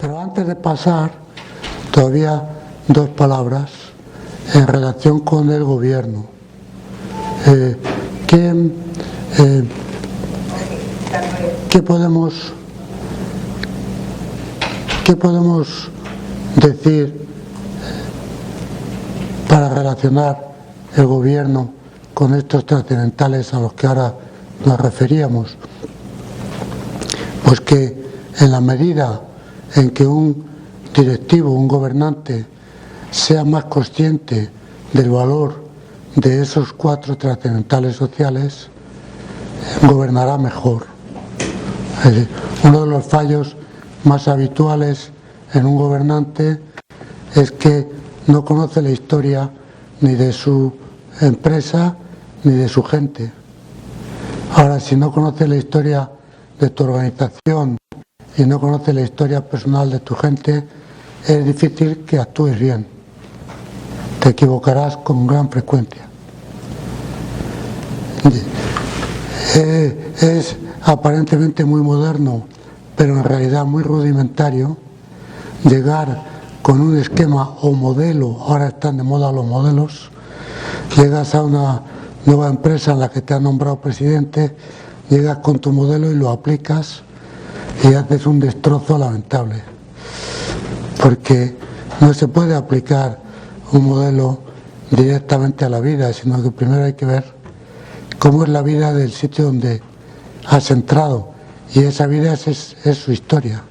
Pero antes de pasar, todavía dos palabras en relación con el gobierno. ¿Qué podemos decir para relacionar el gobierno con estos trascendentales a los que ahora nos referíamos? Pues que en la medida en que un directivo, un gobernante, sea más consciente del valor de esos 4 trascendentales sociales, gobernará mejor. Es decir, uno de los fallos más habituales en un gobernante es que no conoce la historia ni de su empresa ni de su gente. Ahora, si no conoces la historia de tu organización y no conoces la historia personal de tu gente, es difícil que actúes bien. Te equivocarás con gran frecuencia. Es aparentemente muy moderno, pero en realidad muy rudimentario, llegar con un esquema o modelo, ahora están de moda los modelos, llegas a una nueva empresa en la que te han nombrado presidente, llegas con tu modelo y lo aplicas y haces un destrozo lamentable, porque no se puede aplicar un modelo directamente a la vida, sino que primero hay que ver cómo es la vida del sitio donde has entrado, y esa vida es su historia.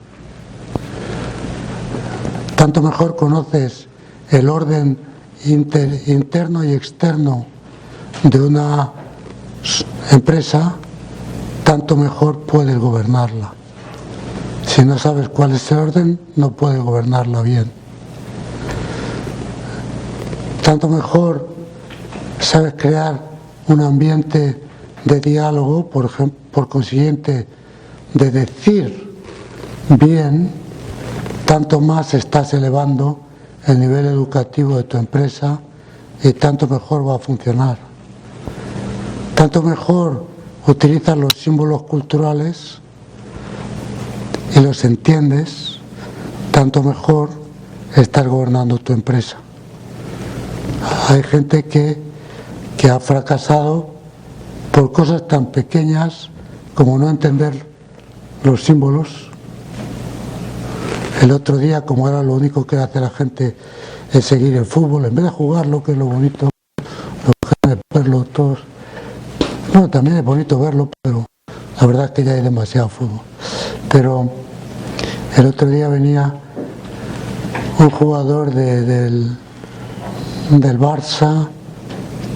Tanto mejor conoces el orden interno y externo de una empresa, tanto mejor puedes gobernarla. Si no sabes cuál es el orden, no puedes gobernarla bien. Tanto mejor sabes crear un ambiente de diálogo, por consiguiente, de decir bien, tanto más estás elevando el nivel educativo de tu empresa y tanto mejor va a funcionar. Tanto mejor utilizas los símbolos culturales y los entiendes, tanto mejor estás gobernando tu empresa. Hay gente que ha fracasado por cosas tan pequeñas como no entender los símbolos. El otro día, como era lo único que hace la gente es seguir el fútbol, en vez de jugarlo, que es lo bonito, lo de verlo todos. Bueno, también es bonito verlo, pero la verdad es que ya hay demasiado fútbol. Pero el otro día venía un jugador del Barça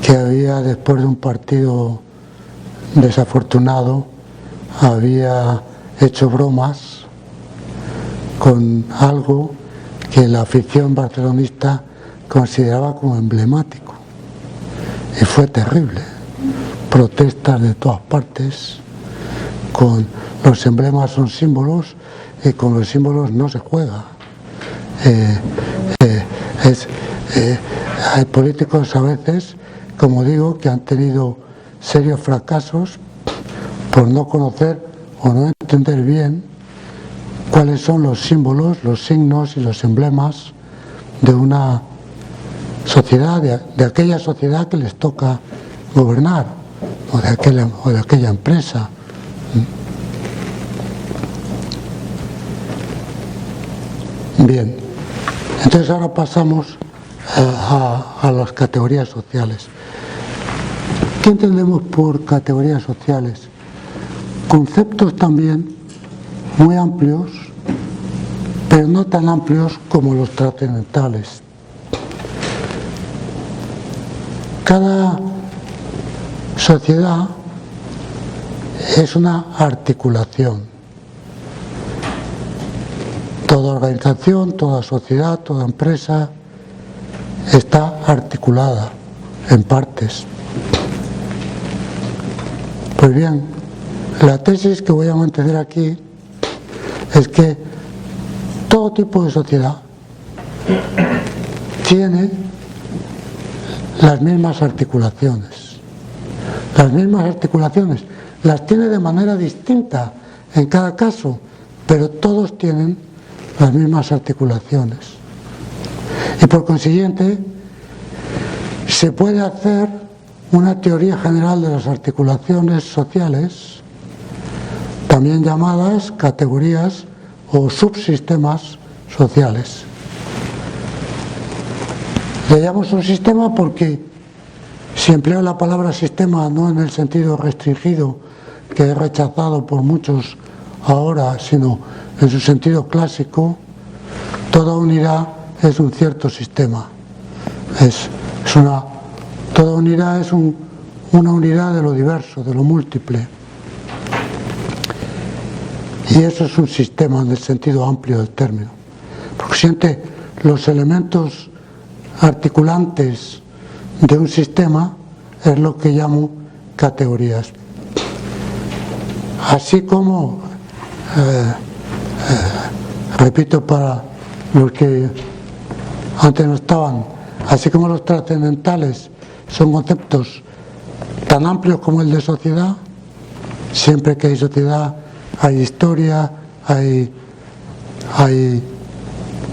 que había, después de un partido desafortunado, había hecho bromas con algo que la afición barcelonista consideraba como emblemático, y fue terrible. Protestas de todas partes, con los emblemas son símbolos y con los símbolos no se juega. Hay políticos a veces, como digo, que han tenido serios fracasos por no conocer o no entender bien cuáles son los símbolos, los signos y los emblemas de una sociedad, de aquella sociedad que les toca gobernar, o de aquella empresa. Bien, entonces ahora pasamos a las categorías sociales. ¿Qué entendemos por categorías sociales? Conceptos también muy amplios, pero no tan amplios como los trascendentales. Cada sociedad es una articulación. Toda organización, toda sociedad, toda empresa está articulada en partes. Pues bien, la tesis que voy a mantener aquí es que todo tipo de sociedad tiene las mismas articulaciones. Las mismas articulaciones las tiene de manera distinta en cada caso, pero todos tienen las mismas articulaciones. Y por consiguiente, se puede hacer una teoría general de las articulaciones sociales, también llamadas categorías o subsistemas sociales. Le llamo subsistema porque, si empleo la palabra sistema no en el sentido restringido que he rechazado por muchos ahora, sino en su sentido clásico, toda unidad es un cierto sistema. Toda unidad es una unidad de lo diverso, de lo múltiple. Y eso es un sistema en el sentido amplio del término. Porque siente los elementos articulantes de un sistema es lo que llamo categorías. Así como, repito para los que antes no estaban, así como los trascendentales son conceptos tan amplios como el de sociedad, siempre que hay sociedad hay historia, hay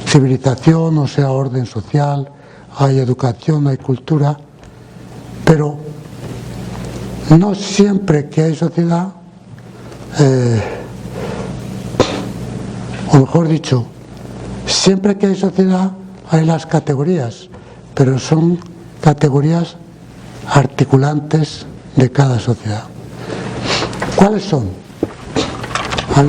civilización, o sea, orden social, hay educación, hay cultura, pero no siempre que hay sociedad, o mejor dicho, siempre que hay sociedad hay las categorías, pero son categorías articulantes de cada sociedad. ¿Cuáles son? A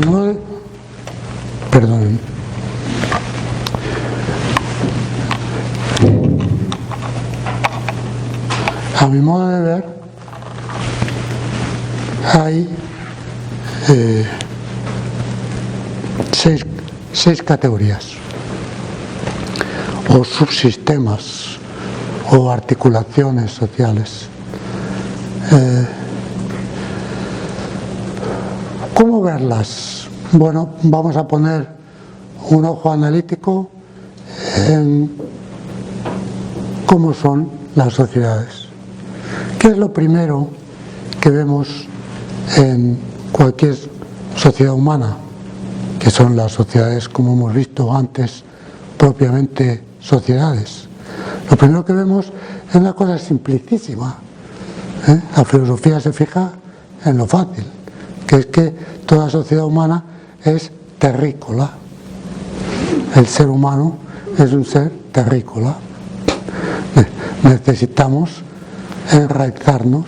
mi modo de ver, hay seis categorías, o subsistemas, o articulaciones sociales. ¿Cómo verlas? Bueno, vamos a poner un ojo analítico en cómo son las sociedades. ¿Qué es lo primero que vemos en cualquier sociedad humana? Que son las sociedades, como hemos visto antes, propiamente sociedades. Lo primero que vemos es una cosa simplicísima. La filosofía se fija en lo fácil, que es que toda sociedad humana es terrícola. El ser humano es un ser terrícola. Necesitamos enraizarnos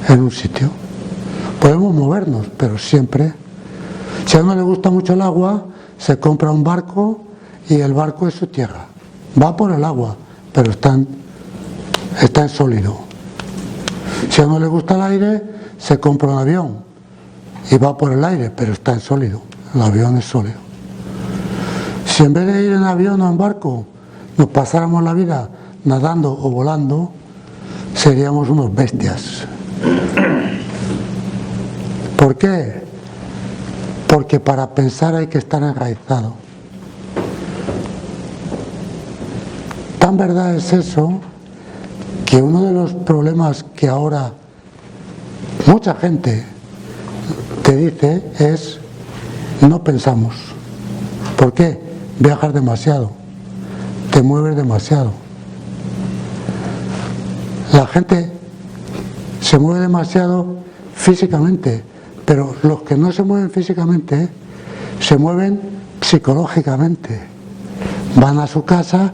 en un sitio. Podemos movernos, pero siempre, si a uno le gusta mucho el agua, se compra un barco y el barco es su tierra. Va por el agua, pero está en sólido. Si a uno le gusta el aire, se compra un avión y va por el aire, pero está en sólido. El avión es sólido. Si en vez de ir en avión o en barco nos pasáramos la vida nadando o volando, seríamos unos bestias. ¿Por qué? Porque para pensar hay que estar enraizado. Tan verdad es eso que uno de los problemas que ahora mucha gente te dice es: no pensamos. ¿Por qué? Viajas demasiado, te mueves demasiado. La gente se mueve demasiado físicamente, pero los que no se mueven físicamente se mueven psicológicamente. Van a su casa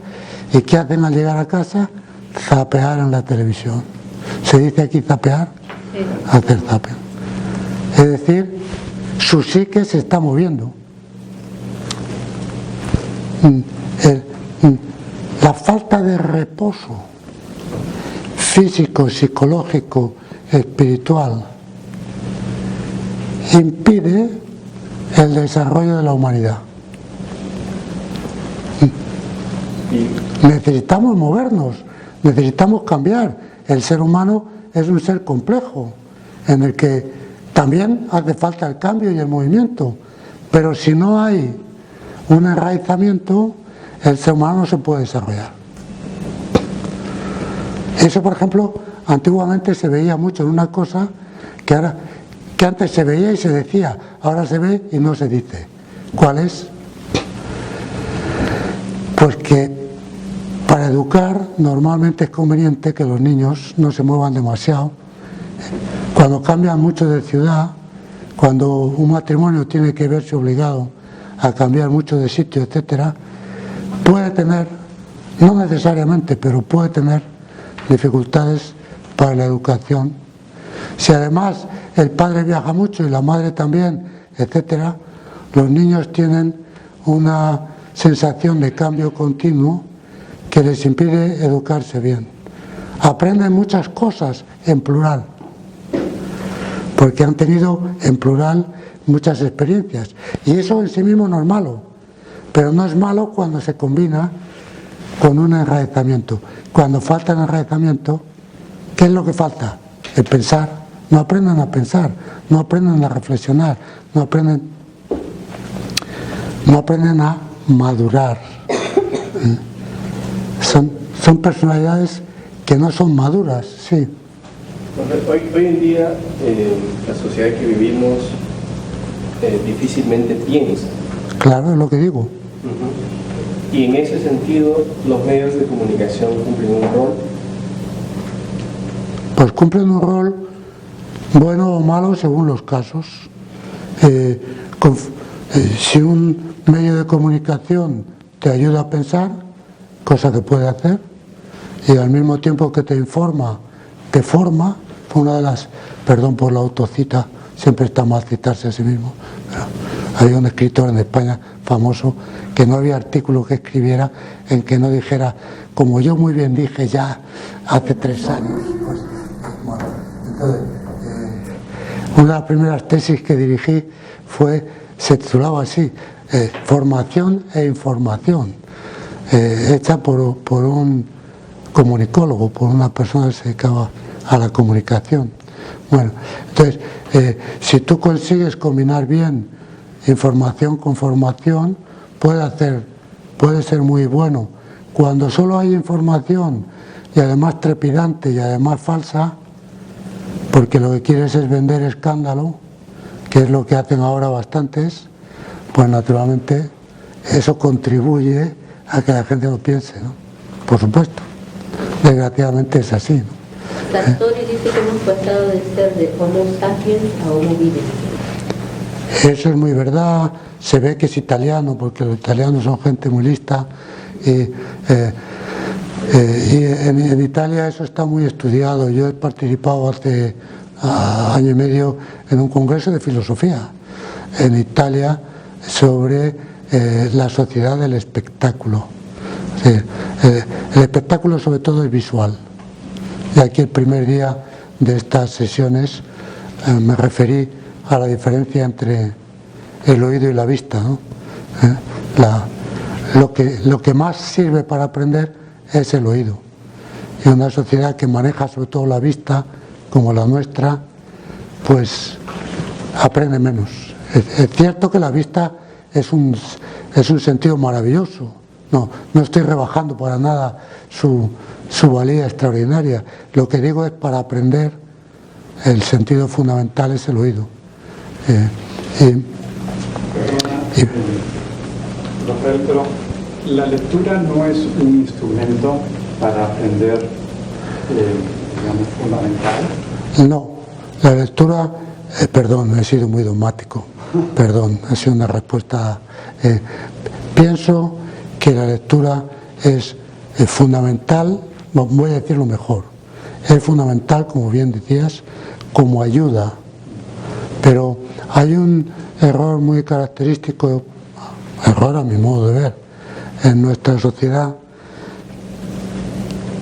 y ¿qué hacen al llegar a casa? Zapear en la televisión. ¿Se dice aquí zapear? Sí. Hacer zapping. Es decir, su psique se está moviendo. La falta de reposo físico, psicológico, espiritual impide el desarrollo de la humanidad. Necesitamos movernos, necesitamos cambiar. El ser humano es un ser complejo, en el que también hace falta el cambio y el movimiento, pero si no hay un enraizamiento, el ser humano no se puede desarrollar. Eso, por ejemplo, antiguamente se veía mucho en una cosa que antes se veía y se decía, ahora se ve y no se dice. ¿Cuál es? Pues que para educar normalmente es conveniente que los niños no se muevan demasiado. Cuando cambian mucho de ciudad, cuando un matrimonio tiene que verse obligado a cambiar mucho de sitio, etcétera, puede tener, no necesariamente, pero puede tener dificultades para la educación. Si además el padre viaja mucho y la madre también, etcétera, los niños tienen una sensación de cambio continuo que les impide educarse bien. Aprenden muchas cosas en plural, porque han tenido en plural muchas experiencias. Y eso en sí mismo no es malo, pero no es malo cuando se combina con un enraizamiento. Cuando falta el enraizamiento, ¿qué es lo que falta? El pensar. No aprenden a pensar, no aprenden a reflexionar, no aprenden a madurar. Son personalidades que no son maduras, sí. Hoy en día, la sociedad que vivimos difícilmente piensa. Claro, es lo que digo. Y en ese sentido, los medios de comunicación cumplen un rol. Pues cumplen un rol bueno o malo según los casos. Si un medio de comunicación te ayuda a pensar, cosa que puede hacer, y al mismo tiempo que te informa, te forma, fue una de las, perdón por la autocita, siempre está mal citarse a sí mismo, pero había un escritor en España famoso que no había artículo que escribiera en que no dijera, como yo muy bien dije ya hace 3 años. Pues, bueno, entonces, una de las primeras tesis que dirigí se titulaba así, Formación e Información, hecha por un comunicólogo, por una persona que se dedicaba a la comunicación. Bueno, entonces, si tú consigues combinar bien información con formación, puede ser muy bueno. Cuando solo hay información y además trepidante y además falsa, porque lo que quieres es vender escándalo, que es lo que hacen ahora bastantes, pues naturalmente eso contribuye a que la gente lo piense, ¿no? Por supuesto, desgraciadamente es así, ¿no? Sartori dice que hemos pasado de ser de Homo sapiens a Homo videns. Eso es muy verdad, se ve que es italiano, porque los italianos son gente muy lista, y en Italia eso está muy estudiado. Yo he participado hace año y medio en un congreso de filosofía en Italia sobre la sociedad del espectáculo. El espectáculo sobre todo es visual. Y aquí el primer día de estas sesiones me referí a la diferencia entre el oído y la vista, ¿no? Lo que más sirve para aprender es el oído. Y una sociedad que maneja sobre todo la vista, como la nuestra, pues aprende menos. Es cierto que la vista es un sentido maravilloso. No estoy rebajando para nada su valía extraordinaria. Lo que digo es, para aprender, el sentido fundamental es el oído. Rafael, pero la lectura no es un instrumento para aprender, digamos, fundamental. No, la lectura, perdón, he sido muy dogmático, perdón, ha sido una respuesta. Pienso que la lectura es fundamental, voy a decirlo mejor, es fundamental, como bien decías, como ayuda, pero hay un error muy característico, error a mi modo de ver, en nuestra sociedad,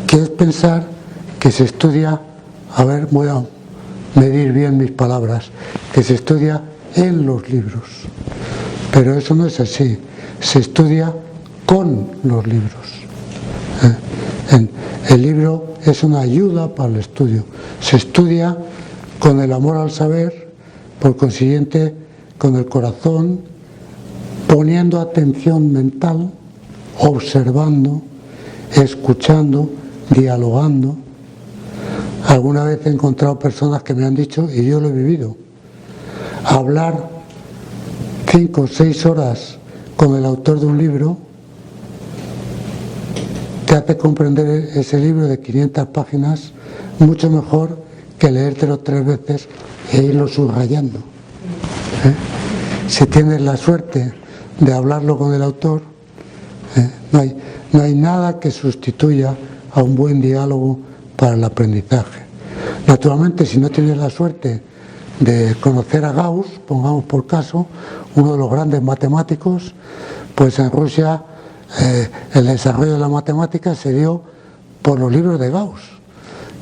que es pensar que se estudia, voy a medir bien mis palabras, que se estudia en los libros, pero eso no es así, se estudia con los libros. El libro es una ayuda para el estudio, se estudia con el amor al saber, por consiguiente con el corazón, poniendo atención mental, observando, escuchando, dialogando. Alguna vez he encontrado personas que me han dicho, y yo lo he vivido, hablar 5 o 6 horas con el autor de un libro te hace comprender ese libro de 500 páginas mucho mejor que leértelo 3 veces e irlo subrayando. Si tienes la suerte de hablarlo con el autor, no hay nada que sustituya a un buen diálogo para el aprendizaje. Naturalmente, si no tienes la suerte de conocer a Gauss, pongamos por caso, uno de los grandes matemáticos, pues en Rusia el desarrollo de la matemática se dio por los libros de Gauss,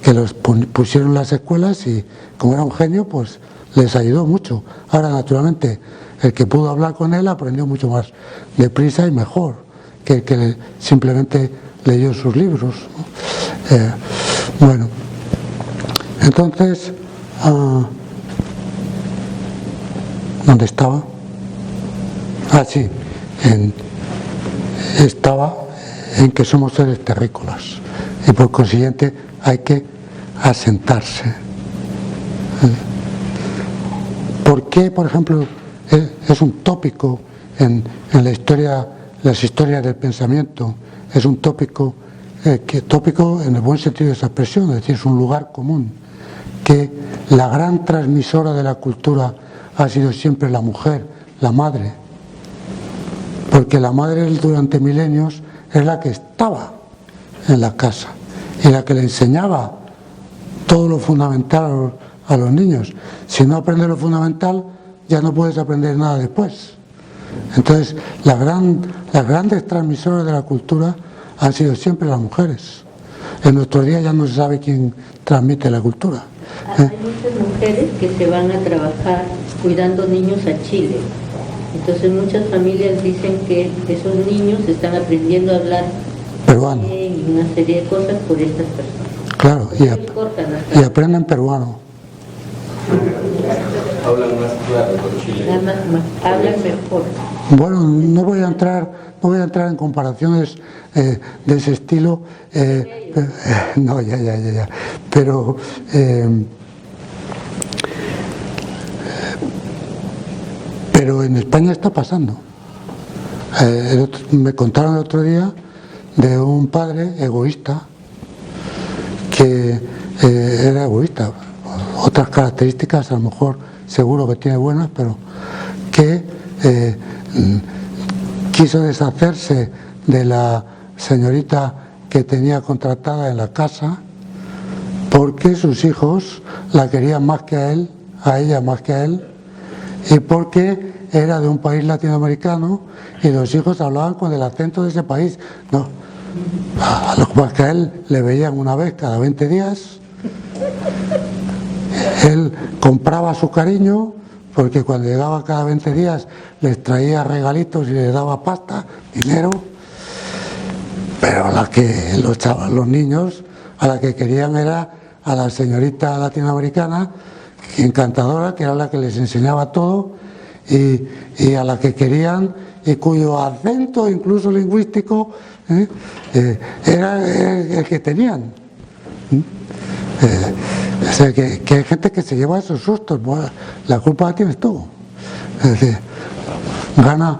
que los pusieron en las escuelas y como era un genio, pues les ayudó mucho. Ahora, naturalmente, el que pudo hablar con él aprendió mucho más deprisa y mejor que el que simplemente leyó sus libros, ¿no? Bueno, entonces, ¿dónde estaba? Sí, estaba en que somos seres terrícolas y por consiguiente hay que asentarse. ¿Por qué, por ejemplo, es un tópico en la historia, las historias del pensamiento? Es un tópico, tópico en el buen sentido de esa expresión, es decir, es un lugar común, que la gran transmisora de la cultura ha sido siempre la mujer, la madre, porque la madre durante milenios es la que estaba en la casa y la que le enseñaba todo lo fundamental a los niños. Si no aprendes lo fundamental, ya no puedes aprender nada después. Entonces, las grandes transmisoras de la cultura han sido siempre las mujeres. En nuestros días ya no se sabe quién transmite la cultura. Hay muchas mujeres que se van a trabajar cuidando niños a Chile. Entonces muchas familias dicen que esos niños están aprendiendo a hablar peruano y una serie de cosas por estas personas. Claro, y aprenden peruano. Hablan más claro con Chile. Hablan mejor. Bueno, no voy a entrar en comparaciones de ese estilo. No, ya. Pero en España está pasando. Me contaron el otro día de un padre egoísta que era egoísta. Otras características, a lo mejor, seguro que tiene buenas, pero que quiso deshacerse de la señorita que tenía contratada en la casa porque sus hijos la querían más que a él, a ella más que a él, y porque era de un país latinoamericano y los hijos hablaban con el acento de ese país. No, a lo más que a él le veían una vez cada 20 días. Él compraba su cariño porque cuando llegaba cada 20 días les traía regalitos y les daba pasta, dinero, pero los niños a la que querían era a la señorita latinoamericana, encantadora, que era la que les enseñaba todo, y a la que querían y cuyo acento, incluso lingüístico, era el que tenían. O sea, que hay gente que se lleva esos sustos, pues, la culpa la tienes tú. Es decir, gana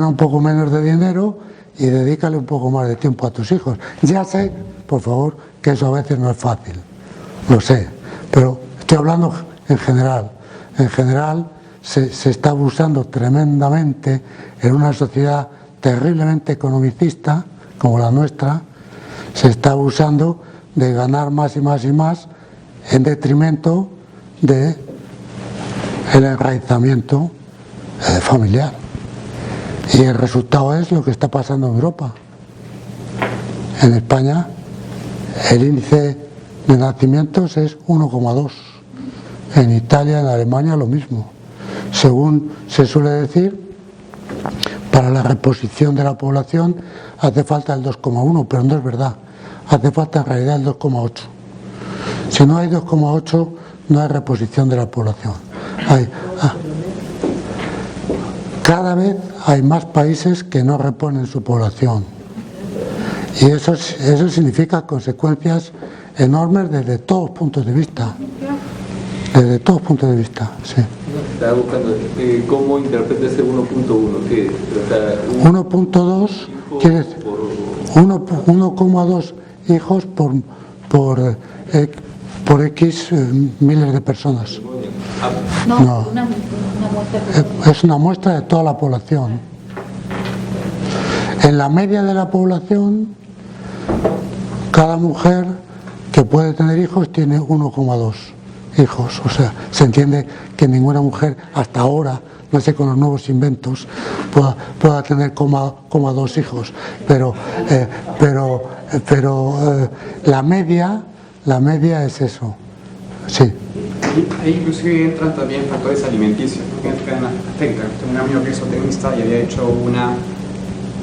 un poco menos de dinero y dedícale un poco más de tiempo a tus hijos. Ya sé, por favor, que eso a veces no es fácil, lo sé, pero estoy hablando en general. En general se está abusando tremendamente en una sociedad terriblemente economicista como la nuestra, se está abusando de ganar más y más y más en detrimento del enraizamiento familiar. Y el resultado es lo que está pasando en Europa. En España el índice de nacimientos es 1,2. En Italia, en Alemania lo mismo. Según se suele decir, para la reposición de la población hace falta el 2,1, pero no es verdad. Hace falta en realidad el 2,8. Si no hay 2,8, no hay reposición de la población. Cada vez hay más países que no reponen su población. Y eso significa consecuencias enormes desde todos los puntos de vista. Desde todos los puntos de vista, sí. Estaba buscando cómo interpreta ese 1.1. 1.2 quiere decir... 1,2 hijos por X miles de personas. No. Una muestra. Es una muestra de toda la población. En la media de la población, cada mujer que puede tener hijos tiene 1,2 hijos. O sea, se entiende que ninguna mujer hasta ahora, no sé, con los nuevos inventos, pueda tener 0,2 hijos. Pero la media es eso. Sí. Ahí inclusive entran también factores alimenticios, ¿no? Que entran en la técnica. Tengo un amigo que es zootecnista y había hecho un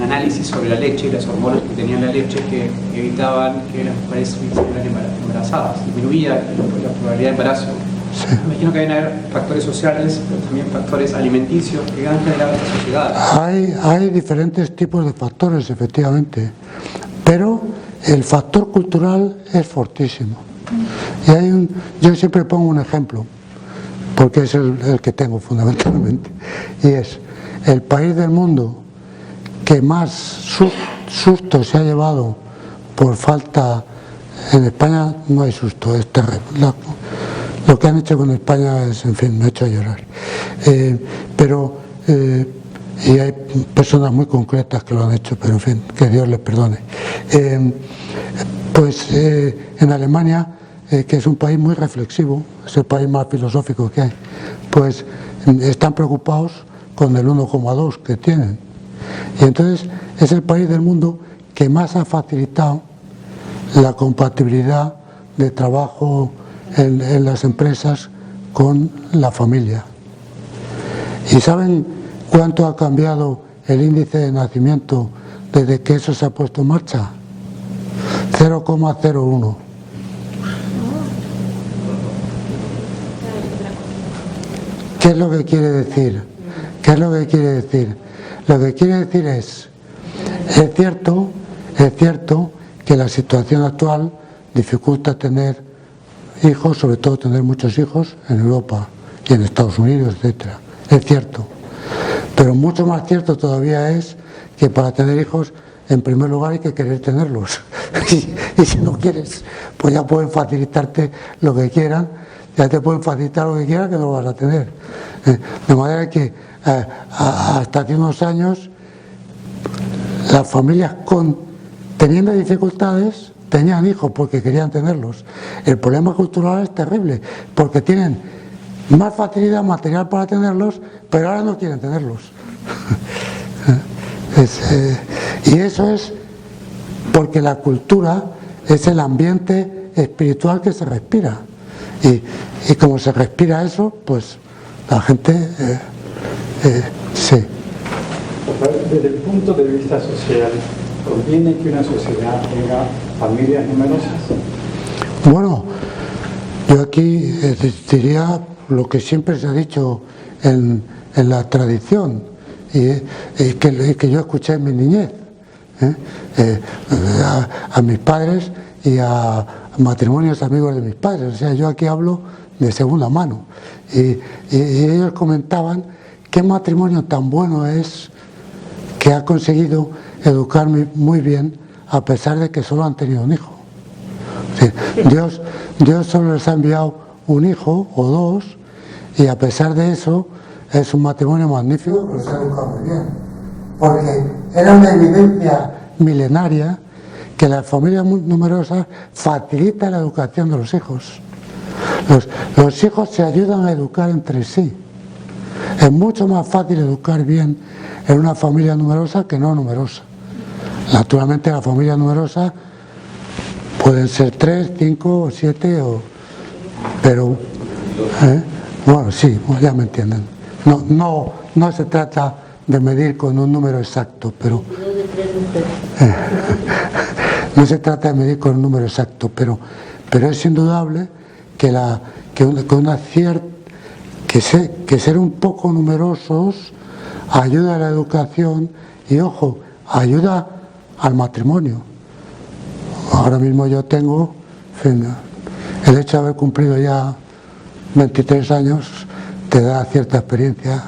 análisis sobre la leche y las hormonas que tenía la leche que evitaban que las mujeres estuvieran embarazadas, disminuía la probabilidad de embarazo. Sí. Me imagino que deben haber factores sociales, pero también factores alimenticios que han generado esta sociedad. Hay diferentes tipos de factores, efectivamente, pero el factor cultural es fortísimo. Y yo siempre pongo un ejemplo, porque es el que tengo fundamentalmente, y es el país del mundo que más susto se ha llevado por falta. En España no hay susto, es terrible. Lo que han hecho con España es, en fin, me ha hecho llorar. Y hay personas muy concretas que lo han hecho, pero en fin, que Dios les perdone. En Alemania, que es un país muy reflexivo, es el país más filosófico que hay, pues están preocupados con el 1,2 que tienen. Y entonces es el país del mundo que más ha facilitado la compatibilidad de trabajo en las empresas con la familia. ¿Y saben cuánto ha cambiado el índice de nacimiento desde que eso se ha puesto en marcha? 0,01. ¿Qué es lo que quiere decir? ¿Qué es lo que quiere decir? Lo que quiere decir es cierto que la situación actual dificulta tener hijos, sobre todo tener muchos hijos en Europa y en Estados Unidos, etcétera. Es cierto. Pero mucho más cierto todavía es que para tener hijos, en primer lugar hay que querer tenerlos. Y si no quieres, pues ya pueden facilitarte lo que quieran, ya te pueden facilitar lo que quieran, que no lo vas a tener. De manera que hasta hace unos años las familias teniendo dificultades tenían hijos porque querían tenerlos. El problema cultural es terrible porque tienen más facilidad material para tenerlos, pero ahora no quieren tenerlos. Y eso es porque la cultura es el ambiente espiritual que se respira. Y como se respira eso, pues la gente sí. Desde el punto de vista social, ¿conviene que una sociedad tenga familias numerosas? Bueno, yo aquí diría lo que siempre se ha dicho en la tradición y que yo escuché en mi niñez, a mis padres y a matrimonios amigos de mis padres. O sea, yo aquí hablo de segunda mano y ellos comentaban qué matrimonio tan bueno es que ha conseguido educarme muy bien a pesar de que solo han tenido un hijo. Sí, Dios solo les ha enviado un hijo o dos y a pesar de eso es un matrimonio magnífico, pero se ha educado muy bien. Porque era una evidencia milenaria que las familias muy numerosas facilitan la educación de los hijos. Los hijos se ayudan a educar entre sí. Es mucho más fácil educar bien en una familia numerosa que no numerosa. Naturalmente la familia numerosa pueden ser 3, 5 o 7, pero bueno, sí, ya me entienden. No se trata de medir con un número exacto, pero no se trata de medir con un número exacto, pero es indudable que ser un poco numerosos ayuda a la educación y, ojo, ayuda al matrimonio. Ahora mismo yo tengo, en fin, el hecho de haber cumplido ya 23 años te da cierta experiencia,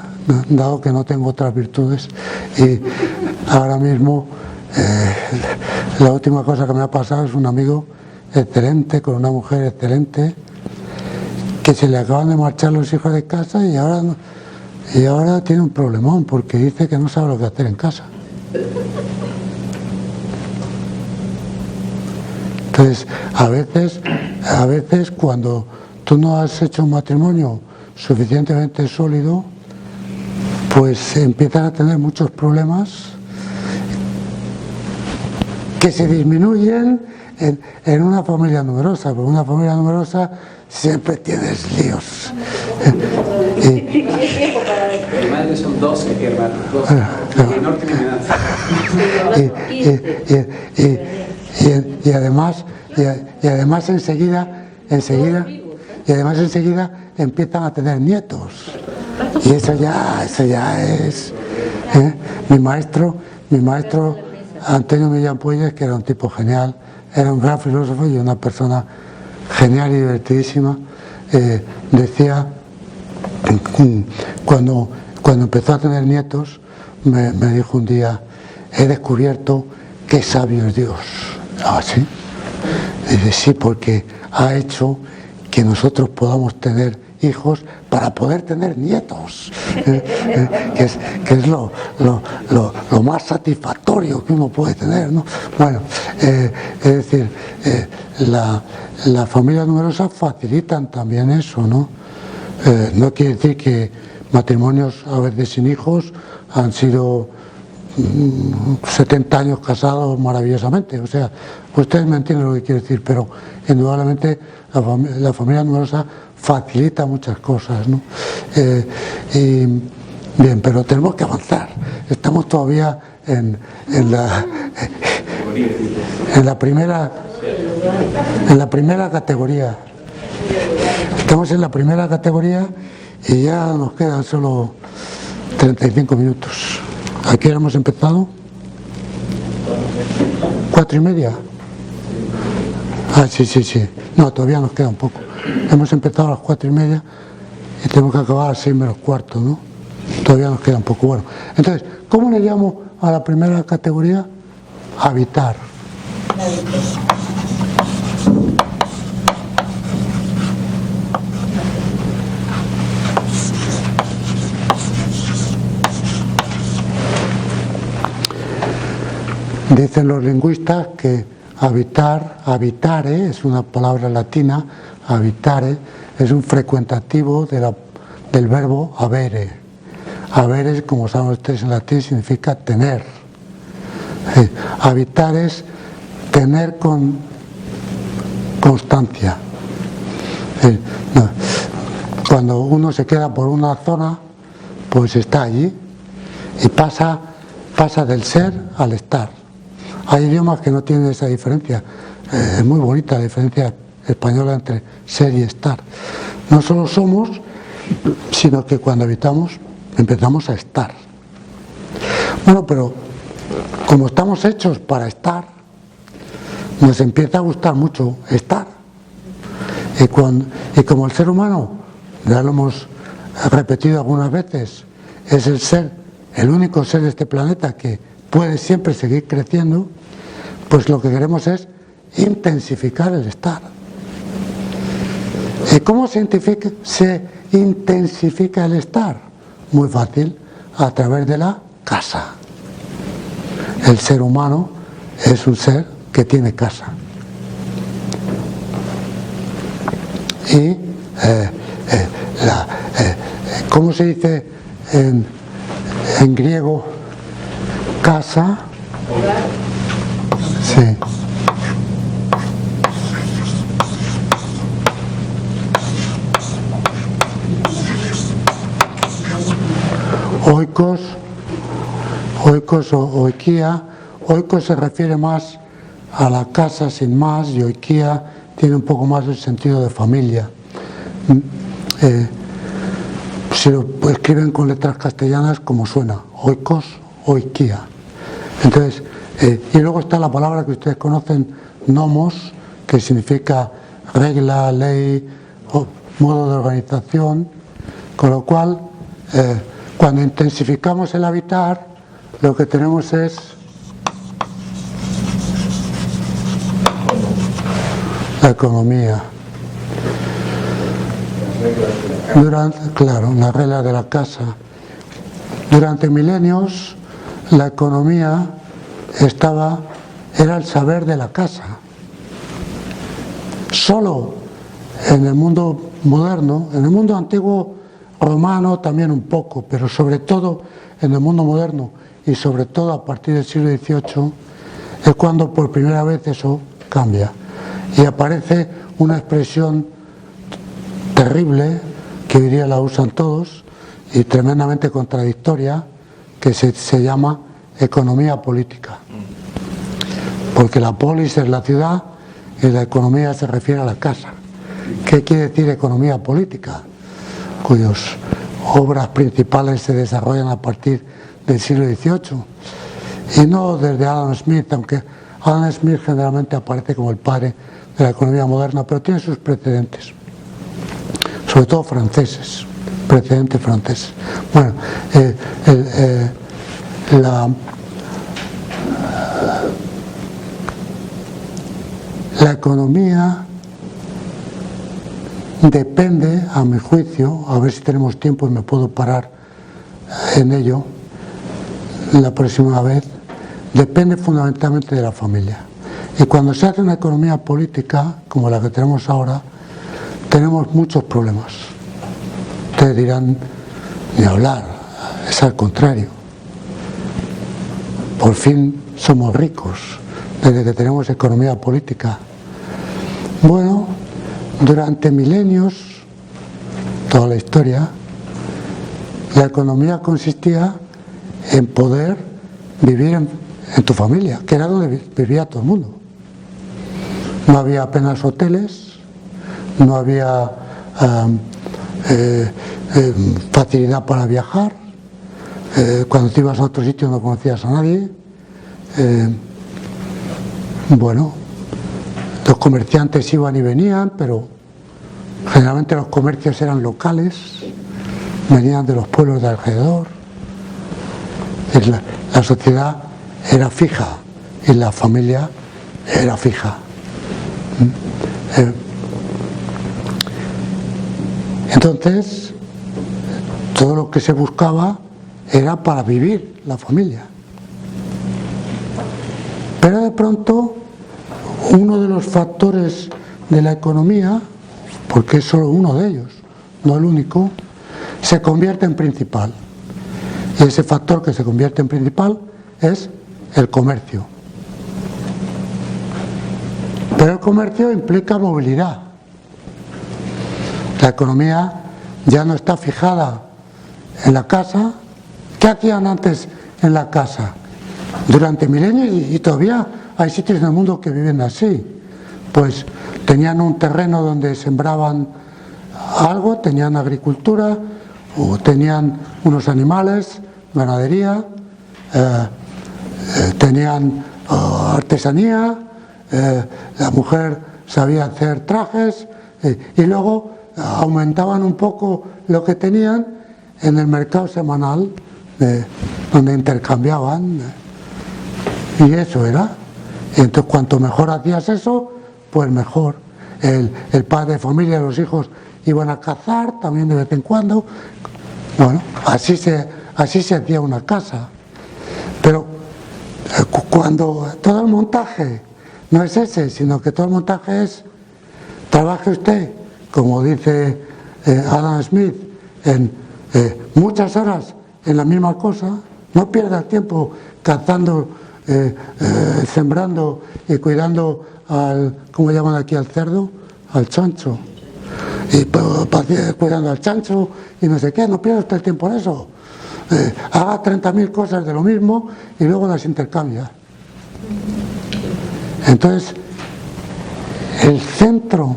dado que no tengo otras virtudes, y ahora mismo La última cosa que me ha pasado es un amigo excelente, con una mujer excelente, que se le acaban de marchar los hijos de casa y ahora tiene un problemón porque dice que no sabe lo que hacer en casa. Entonces, a veces cuando tú no has hecho un matrimonio suficientemente sólido, pues empiezan a tener muchos problemas que se disminuyen en una familia numerosa, porque una familia numerosa siempre tienes líos. Mi madre son 12 hermanos, 12. Menor que mi edad. Y además enseguida empiezan a tener nietos. Y eso ya es. Mi maestro Antonio Millán Puelles, que era un tipo genial, era un gran filósofo y una persona genial y divertidísima, decía, cuando empezó a tener nietos, me dijo un día: he descubierto qué sabio es Dios. ¿Ah, sí? Y dice: sí, porque ha hecho que nosotros podamos tener hijos para poder tener nietos, que es lo más satisfactorio que uno puede tener, ¿no? Bueno, es decir, las familias numerosas facilitan también eso, ¿no? No quiere decir que matrimonios a veces sin hijos han sido 70 años casados maravillosamente, o sea, ustedes me entienden lo que quiero decir, pero indudablemente la familia numerosa facilita muchas cosas, ¿no? Bien, pero tenemos que avanzar. Estamos todavía en la primera categoría. Estamos en la primera categoría y ya nos quedan solo 35 minutos. ¿A qué hora hemos empezado? 4:30. Ah, sí. No, todavía nos queda un poco. Hemos empezado a las 4:30 y tenemos que acabar a las 6 menos cuarto, ¿no? Todavía nos queda un poco. Bueno, entonces, ¿cómo le llamo a la primera categoría? Habitar. Dicen los lingüistas que habitare, es una palabra latina, habitare, es un frecuentativo del verbo avere. Avere, como saben ustedes en latín, significa tener. Habitar es tener con constancia. Cuando uno se queda por una zona, pues está allí y pasa del ser al estar. Hay idiomas que no tienen esa diferencia. Es muy bonita la diferencia española entre ser y estar. No solo somos, sino que cuando habitamos empezamos a estar. Bueno, pero como estamos hechos para estar, nos empieza a gustar mucho estar. Y como el ser humano, ya lo hemos repetido algunas veces, es el único ser de este planeta que puede siempre seguir creciendo, pues lo que queremos es intensificar el estar. ¿Y cómo se intensifica el estar? Muy fácil, a través de la casa. El ser humano es un ser que tiene casa. Y ¿cómo se dice en griego casa? Sí. Oikos o oikia. Oikos se refiere más a la casa sin más y oikia tiene un poco más el sentido de familia. Si lo escriben con letras castellanas, como suena, oikos, oikia. Entonces, y luego está la palabra que ustedes conocen, nomos, que significa regla, ley, o modo de organización, con lo cual, cuando intensificamos el habitar, lo que tenemos es la economía. Claro, las reglas de la casa. Durante milenios la economía era el saber de la casa. Solo en el mundo moderno, en el mundo antiguo romano también un poco, pero sobre todo en el mundo moderno y sobre todo a partir del siglo XVIII es cuando por primera vez eso cambia y aparece una expresión terrible que hoy día la usan todos y tremendamente contradictoria, que se llama economía política, porque la polis es la ciudad y la economía se refiere a la casa. ¿Qué quiere decir economía política? Cuyas obras principales se desarrollan a partir del siglo XVIII y no desde Adam Smith, aunque Adam Smith generalmente aparece como el padre de la economía moderna, pero tiene sus precedentes, sobre todo franceses, precedentes franceses. Bueno, la economía depende, a mi juicio, a ver si tenemos tiempo y me puedo parar en ello la próxima vez, depende fundamentalmente de la familia. Y cuando se hace una economía política, como la que tenemos ahora, tenemos muchos problemas. Ustedes dirán, ni hablar, es al contrario. Por fin somos ricos, desde que tenemos economía política. Bueno, durante milenios, toda la historia, la economía consistía en poder vivir en tu familia, que era donde vivía todo el mundo. No había apenas hoteles, no había facilidad para viajar, cuando te ibas a otro sitio no conocías a nadie. Bueno, los comerciantes iban y venían, pero generalmente los comercios eran locales, venían de los pueblos de alrededor. La sociedad era fija y la familia era fija. Entonces, todo lo que se buscaba era para vivir la familia. Pero de pronto, uno de los factores de la economía, porque es solo uno de ellos, no el único, se convierte en principal. Y ese factor que se convierte en principal es el comercio. Pero el comercio implica movilidad. La economía ya no está fijada en la casa. ¿Qué hacían antes en la casa? Durante milenios, y todavía hay sitios en el mundo que viven así. Pues tenían un terreno donde sembraban algo, tenían agricultura, o tenían unos animales, ganadería, tenían artesanía, la mujer sabía hacer trajes, y luego aumentaban un poco lo que tenían en el mercado semanal, donde intercambiaban, y eso era. Y entonces cuanto mejor hacías eso, pues mejor. El padre de familia, los hijos iban a cazar también de vez en cuando. Bueno, así se hacía una casa. Pero cuando todo el montaje no es ese, sino que todo el montaje es: trabaje usted, como dice Adam Smith, en muchas horas en la misma cosa, no pierda el tiempo cazando, sembrando y cuidando al, ¿cómo llaman aquí al cerdo? Al chancho. Y cuidando al chancho y no sé qué, no pierda usted el tiempo en eso. Haga 30.000 cosas de lo mismo y luego las intercambia. Entonces, el centro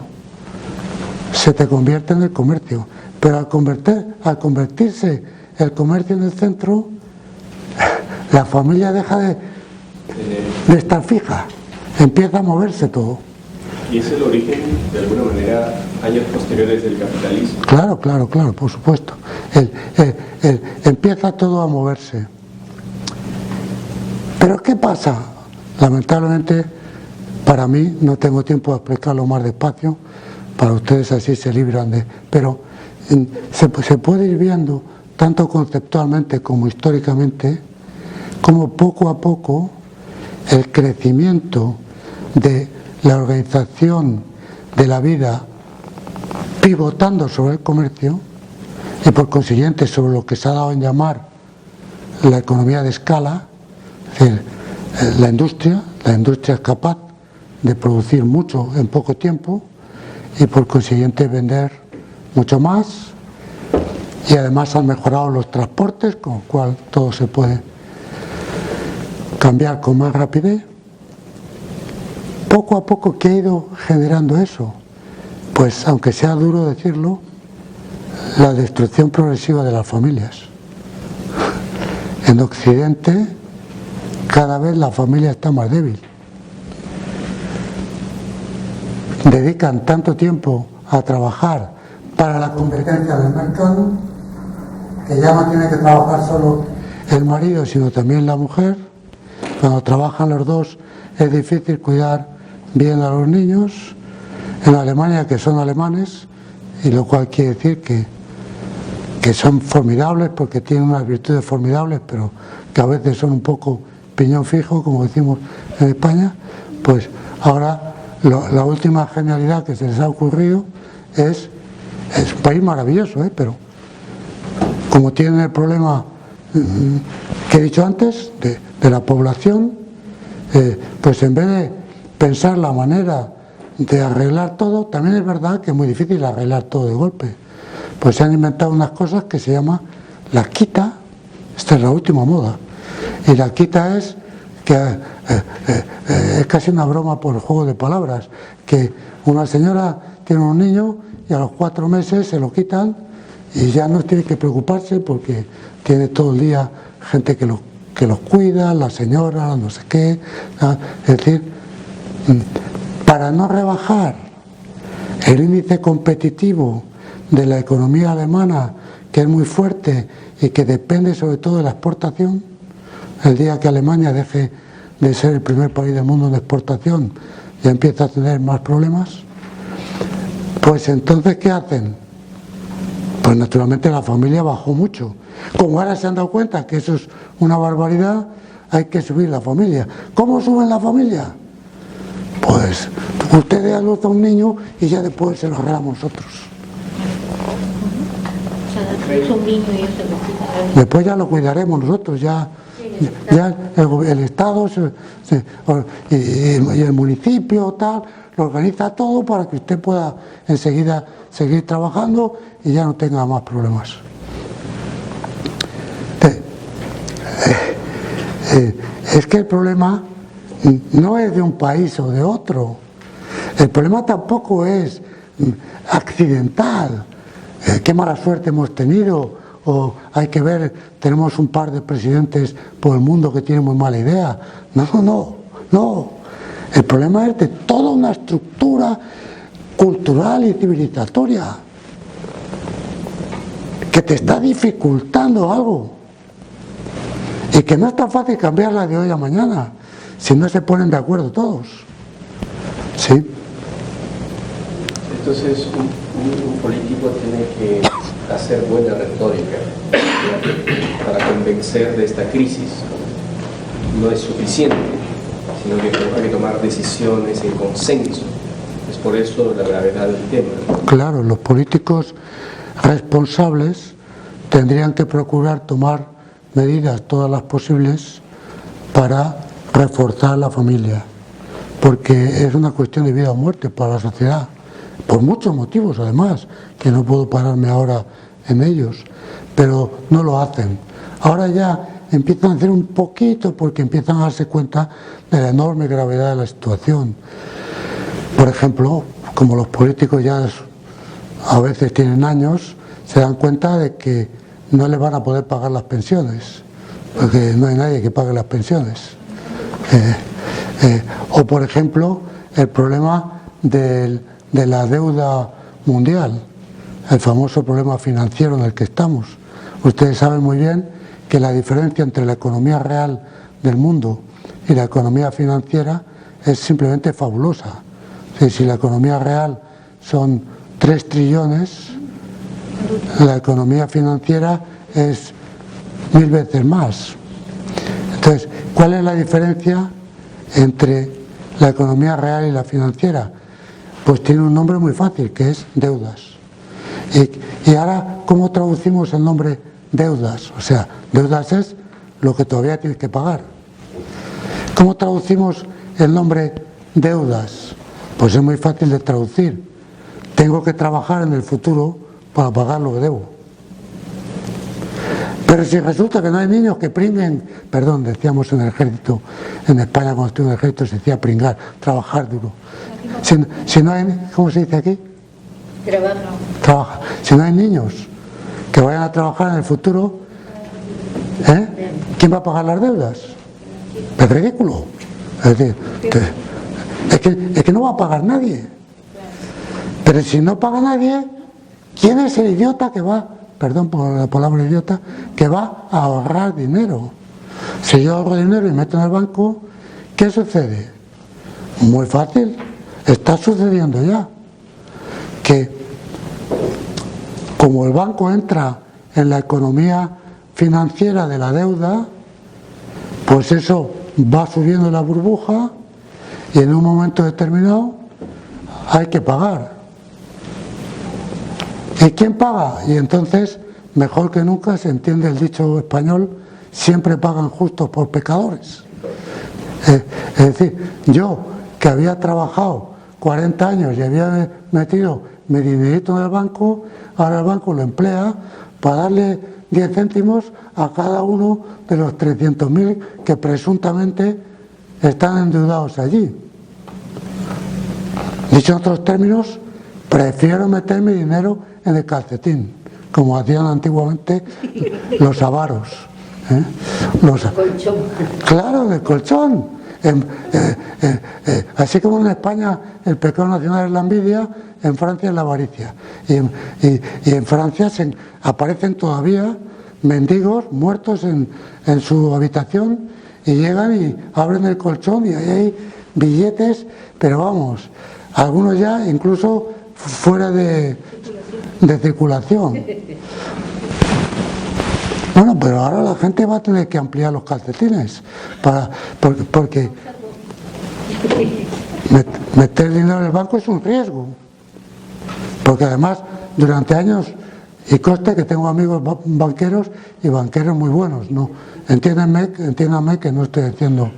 se te convierte en el comercio, pero al convertirse el comercio en el centro, la familia deja de estar fija, empieza a moverse todo. ¿Y es el origen, de alguna manera, años posteriores del capitalismo? Claro, por supuesto. Empieza todo a moverse. Pero ¿qué pasa? Lamentablemente, para mí, no tengo tiempo de explicarlo más despacio, para ustedes así se libran de... Pero se puede ir viendo, tanto conceptualmente como históricamente, como poco a poco el crecimiento de la organización de la vida pivotando sobre el comercio y por consiguiente sobre lo que se ha dado en llamar la economía de escala, es decir, la industria es capaz de producir mucho en poco tiempo y por consiguiente vender mucho más, y además han mejorado los transportes, con lo cual todo se puede cambiar con más rapidez. Poco a poco, ¿qué ha ido generando eso? Pues, aunque sea duro decirlo, la destrucción progresiva de las familias. En Occidente, cada vez la familia está más débil. Dedican tanto tiempo a trabajar para la competencia del mercado que ya no tiene que trabajar solo el marido, sino también la mujer. Cuando trabajan los dos es difícil cuidar bien a los niños. En Alemania, que son alemanes, y lo cual quiere decir que son formidables porque tienen unas virtudes formidables, pero que a veces son un poco piñón fijo, como decimos en España, pues ahora la última genialidad que se les ha ocurrido es un país maravilloso, pero como tienen el problema que he dicho antes de la población, pues en vez de pensar la manera de arreglar todo, también es verdad que es muy difícil arreglar todo de golpe, pues se han inventado unas cosas que se llama la quita. Esta es la última moda, y la quita es que es casi una broma por el juego de palabras, que una señora tiene un niño y a los 4 meses se lo quitan y ya no tiene que preocuparse porque tiene todo el día gente que los cuida, la señora, no sé qué. Es decir, para no rebajar el índice competitivo de la economía alemana, que es muy fuerte y que depende sobre todo de la exportación, el día que Alemania deje de ser el primer país del mundo en exportación, ya empieza a tener más problemas. Pues entonces, ¿qué hacen? Pues naturalmente la familia bajó mucho. Como ahora se han dado cuenta que eso es una barbaridad, hay que subir la familia. ¿Cómo suben la familia? Pues usted dé a luz a un niño y ya después se lo regalamos nosotros. Es un niño y eso lo cuidará. Después ya lo cuidaremos nosotros, ya el Estado y el municipio tal, lo organiza todo para que usted pueda enseguida seguir trabajando y ya no tenga más problemas. Es que el problema no es de un país o de otro, el problema tampoco es accidental. Qué mala suerte hemos tenido, o hay que ver, tenemos un par de presidentes por el mundo que tienen muy mala idea. No. El problema es de toda una estructura cultural y civilizatoria que te está dificultando algo y que no es tan fácil cambiarla de hoy a mañana si no se ponen de acuerdo todos. ¿Sí? Entonces, un político tiene que hacer buena retórica para convencer de esta crisis. No es suficiente, sino que hay que tomar decisiones en consenso. Es por eso la gravedad del tema. Claro, los políticos responsables tendrían que procurar tomar medidas, todas las posibles, para reforzar la familia, porque es una cuestión de vida o muerte para la sociedad, por muchos motivos además, que no puedo pararme ahora en ellos, pero no lo hacen. Ahora ya empiezan a hacer un poquito porque empiezan a darse cuenta de la enorme gravedad de la situación. Por ejemplo, como los políticos ya a veces tienen años, se dan cuenta de que no les van a poder pagar las pensiones, porque no hay nadie que pague las pensiones. O por ejemplo, el problema de la deuda mundial, el famoso problema financiero en el que estamos. Ustedes saben muy bien que la diferencia entre la economía real del mundo y la economía financiera es simplemente fabulosa. Si la economía real son 3 trillones, la economía financiera es 1000 veces más. Entonces, ¿cuál es la diferencia entre la economía real y la financiera? Pues tiene un nombre muy fácil, que es deudas. Y ahora, ¿cómo traducimos el nombre deudas? O sea, deudas es lo que todavía tienes que pagar. ¿Cómo traducimos el nombre deudas? Pues es muy fácil de traducir. Tengo que trabajar en el futuro para pagar lo que debo. Pero si resulta que no hay niños que pringuen, perdón, decíamos en el ejército, en España cuando estuve en el ejército se decía pringar, trabajar duro. Si no hay, ¿cómo se dice aquí? Trabaja. Si no hay niños que vayan a trabajar en el futuro, ¿quién va a pagar las deudas? Es ridículo. Es decir, es que no va a pagar nadie. Pero si no paga nadie, ¿quién es el idiota que va, perdón por la palabra idiota, que va a ahorrar dinero? Si yo ahorro dinero y meto en el banco, ¿qué sucede? Muy fácil, está sucediendo ya. Que como el banco entra en la economía financiera de la deuda, pues eso va subiendo la burbuja y en un momento determinado hay que pagar. ¿Y quién paga? Y entonces, mejor que nunca, se entiende el dicho español, siempre pagan justos por pecadores. Es decir, yo que había trabajado 40 años y había metido mi dinerito en el banco, ahora el banco lo emplea para darle 10 céntimos a cada uno de los 300.000 que presuntamente están endeudados allí. Dicho en otros términos, prefiero meter mi dinero en el calcetín, como hacían antiguamente los avaros. Colchón. Claro, del colchón. Así como en España el pecado nacional es la envidia, en Francia es la avaricia. Y en Francia aparecen todavía mendigos muertos en su habitación y llegan y abren el colchón y ahí hay billetes, pero vamos, algunos ya incluso fuera de circulación. Bueno, pero ahora la gente va a tener que ampliar los calcetines porque meter dinero en el banco es un riesgo. Porque además, durante años, y conste que tengo amigos banqueros y banqueros muy buenos, ¿no? Entiéndanme que no estoy diciendo,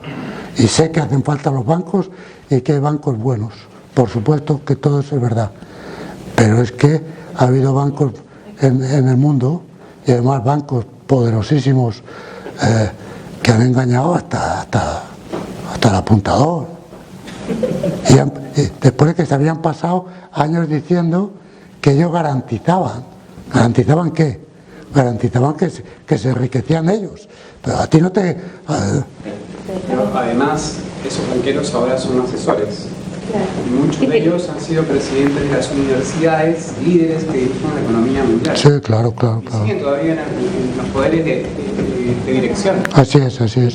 y sé que hacen falta los bancos y que hay bancos buenos. Por supuesto que todo eso es verdad. Pero es que ha habido bancos en el mundo, y además bancos poderosísimos que han engañado hasta el apuntador. Y después de que se habían pasado años diciendo que ellos garantizaban. ¿Garantizaban qué? Garantizaban que se enriquecían ellos. Pero a ti no te... Pero además, esos banqueros ahora son asesores. Y muchos de ellos han sido presidentes de las universidades, líderes que dirigen la economía mundial. Sí, claro. Y siguen todavía en los poderes de dirección. Así es. Así es.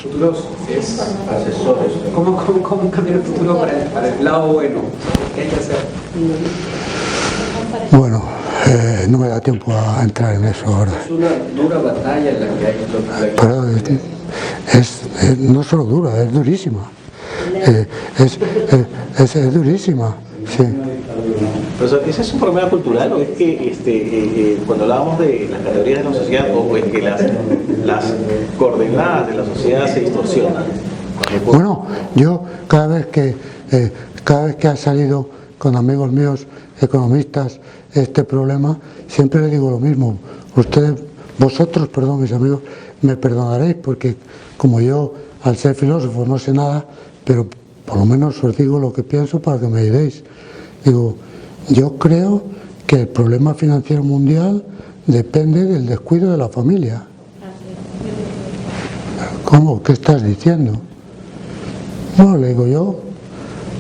Futuros es asesores. ¿Cómo cambiar el futuro para el lado bueno? ¿Qué hay que hacer? Bueno, no me da tiempo a entrar en eso ahora. Es una dura batalla en la que hay... Pero no solo dura, es durísima. Es durísima, sí. Pero ese es un problema cultural, ¿o es que cuando hablábamos de las categorías de la sociedad, o es que las coordenadas de la sociedad se distorsionan? Bueno, yo cada vez que ha salido con amigos míos economistas este problema, siempre les digo lo mismo. Vosotros, mis amigos, me perdonaréis porque como yo, al ser filósofo, no sé nada, pero por lo menos os digo lo que pienso para que me diréis. Digo, yo creo que el problema financiero mundial depende del descuido de la familia. ¿Cómo? ¿Qué estás diciendo? No, le digo yo,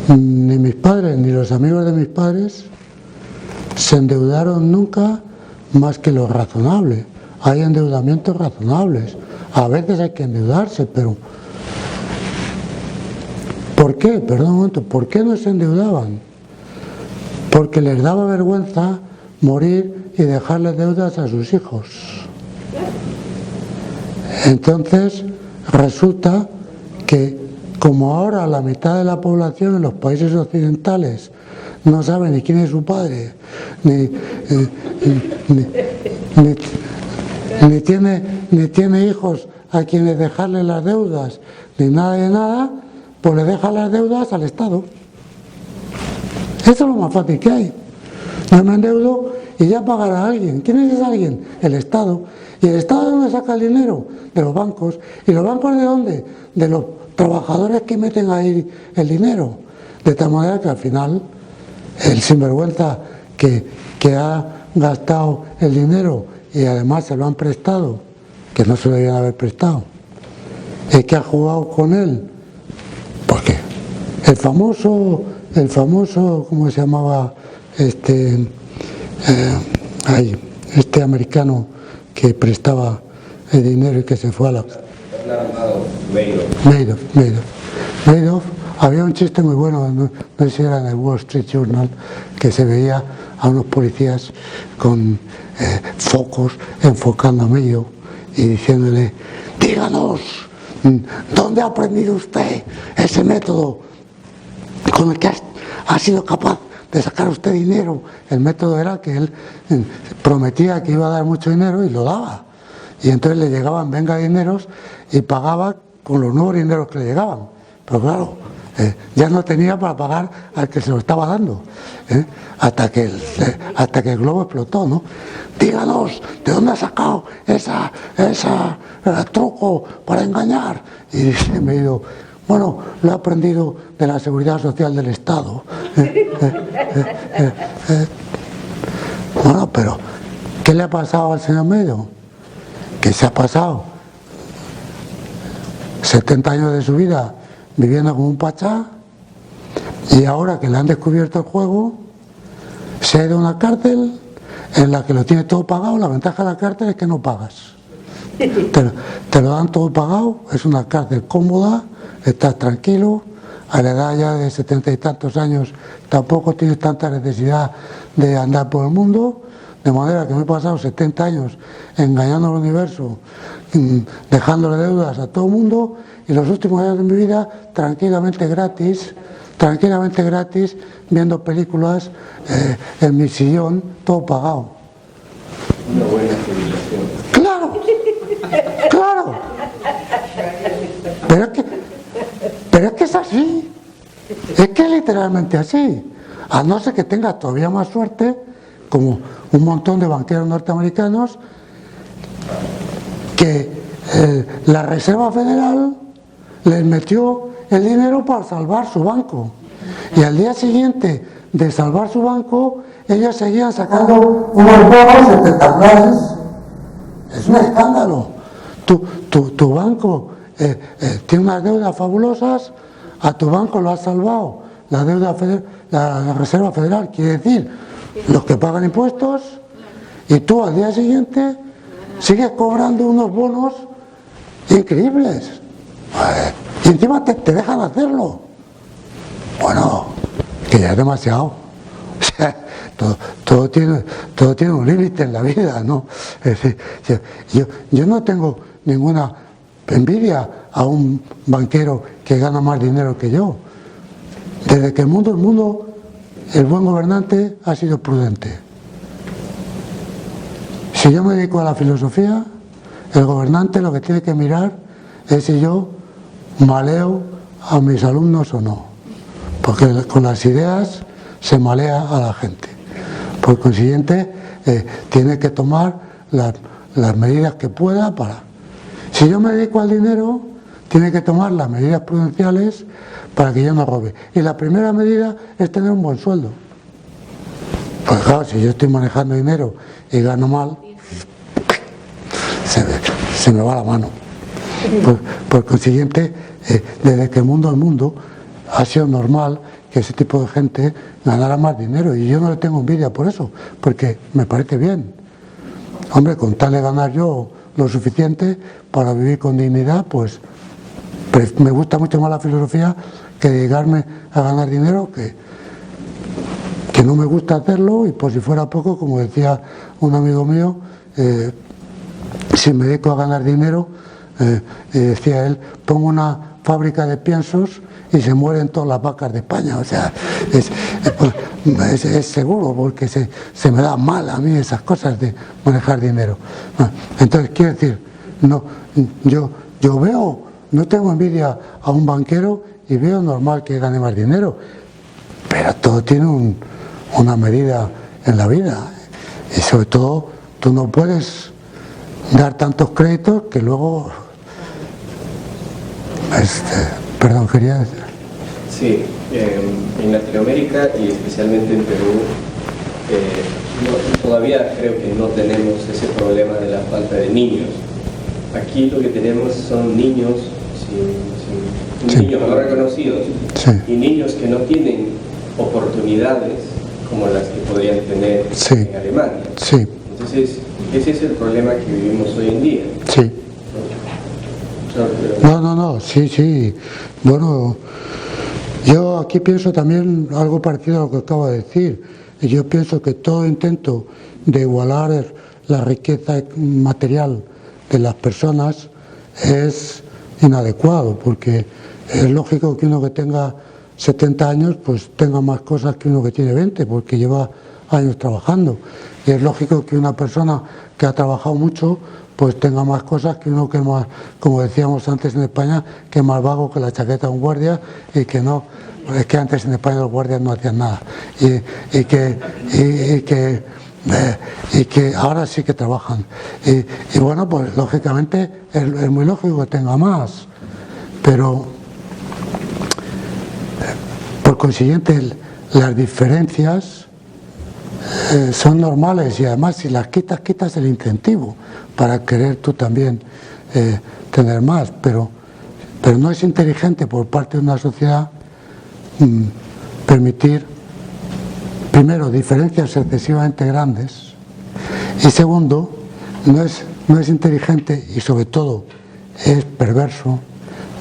ni mis padres ni los amigos de mis padres se endeudaron nunca más que lo razonable. Hay endeudamientos razonables. A veces hay que endeudarse, pero ¿Por qué? Perdón un momento, ¿por qué no se endeudaban? Porque les daba vergüenza morir y dejarles deudas a sus hijos. Entonces, resulta que como ahora la mitad de la población en los países occidentales no sabe ni quién es su padre, ni tiene hijos a quienes dejarle las deudas, ni nada de nada, pues le deja las deudas al Estado. Eso es lo más fácil que hay. Yo me endeudo y ya pagará a alguien. ¿Quién es ese alguien? El Estado. ¿Y el Estado de dónde saca el dinero? De los bancos. ¿Y los bancos de dónde? De los trabajadores que meten ahí el dinero. De tal manera que al final el sinvergüenza que ha gastado el dinero y además se lo han prestado, que no se lo debían haber prestado, el que ha jugado con él, porque el famoso, ¿cómo se llamaba? Este americano que prestaba el dinero y que se fue a la... Madoff. Había un chiste muy bueno, no sé si era en el Wall Street Journal, que se veía a unos policías con focos enfocando a Madoff y diciéndole: díganos, ¿dónde ha aprendido usted ese método con el que ha sido capaz de sacar usted dinero? El método era que él prometía que iba a dar mucho dinero y lo daba. Y entonces le llegaban venga dineros y pagaba con los nuevos dineros que le llegaban. Pero claro, ya no tenía para pagar al que se lo estaba dando, hasta que el globo explotó, ¿no? Díganos, ¿de dónde ha sacado esa truco para engañar? Y dice, me dijo, bueno, lo he aprendido de la Seguridad Social del Estado. Bueno, pero ¿qué le ha pasado al señor Medo? Que se ha pasado 70 años de su vida viviendo como un pachá, y ahora que le han descubierto el juego, se ha ido a una cárcel en la que lo tiene todo pagado. La ventaja de la cárcel es que no pagas. Te lo dan todo pagado, es una cárcel cómoda, estás tranquilo, a la edad ya de 70 y tantos años tampoco tienes tanta necesidad de andar por el mundo, de manera que me he pasado 70 años engañando al universo, dejándole deudas a todo el mundo, y los últimos años de mi vida tranquilamente gratis, viendo películas en mi sillón, todo pagado. Una buena civilización. Claro. Pero es que es así. Es que es literalmente así. A no ser que tenga todavía más suerte, como un montón de banqueros norteamericanos, que la Reserva Federal les metió el dinero para salvar su banco. Y al día siguiente de salvar su banco, ellos seguían sacando unos bonos espectaculares. Es un escándalo. Tu banco tiene unas deudas fabulosas, a tu banco lo ha salvado la deuda federal, la Reserva Federal, quiere decir los que pagan impuestos, y tú al día siguiente sigues cobrando unos bonos increíbles. Y encima te dejan hacerlo. Bueno, que ya es demasiado. O sea, todo tiene un límite en la vida, ¿no? Es decir, yo no tengo ninguna envidia a un banquero que gana más dinero que yo. Desde que el mundo, el buen gobernante ha sido prudente. Si yo me dedico a la filosofía, el gobernante lo que tiene que mirar es si yo maleo a mis alumnos o no, porque con las ideas se malea a la gente. Por consiguiente, tiene que tomar las medidas que pueda para... Si yo me dedico al dinero, tiene que tomar las medidas prudenciales para que yo no robe. Y la primera medida es tener un buen sueldo. Pues claro, si yo estoy manejando dinero y gano mal, se me va la mano. Por consiguiente, desde que el mundo ha sido normal que ese tipo de gente ganara más dinero, y yo no le tengo envidia por eso, porque me parece bien. Hombre, con tal de ganar yo lo suficiente para vivir con dignidad, pues me gusta mucho más la filosofía que dedicarme a ganar dinero, que no me gusta hacerlo, y por si fuera poco, como decía un amigo mío, si me dedico a ganar dinero, decía él, pongo una fábrica de piensos y se mueren todas las vacas de España. O sea, es seguro, porque se me da mal a mí esas cosas de manejar dinero. Entonces, quiero decir, no, yo veo, no tengo envidia a un banquero y veo normal que gane más dinero, pero todo tiene una medida en la vida, y sobre todo tú no puedes dar tantos créditos que luego... perdón, quería decir. Sí, en Latinoamérica y especialmente en Perú, todavía creo que no tenemos ese problema de la falta de niños. Aquí lo que tenemos son niños niños no reconocidos, sí, y niños que no tienen oportunidades como las que podrían tener sí, en Alemania. sí, Entonces, ese es el problema que vivimos hoy en día. sí. No, sí. Bueno, yo aquí pienso también algo parecido a lo que acabo de decir. Yo pienso que todo intento de igualar la riqueza material de las personas es inadecuado, porque es lógico que uno que tenga 70 años pues tenga más cosas que uno que tiene 20, porque lleva años trabajando, y es lógico que una persona que ha trabajado mucho pues tenga más cosas que uno que más, como decíamos antes en España, que es más vago que la chaqueta de un guardia, y que no, es que antes en España los guardias no hacían nada, y que ahora sí que trabajan, y bueno, pues lógicamente es muy lógico que tenga más, pero por consiguiente las diferencias son normales, y además si las quitas el incentivo para querer tú también tener más, pero no es inteligente por parte de una sociedad permitir, primero, diferencias excesivamente grandes, y segundo, no es inteligente, y sobre todo es perverso,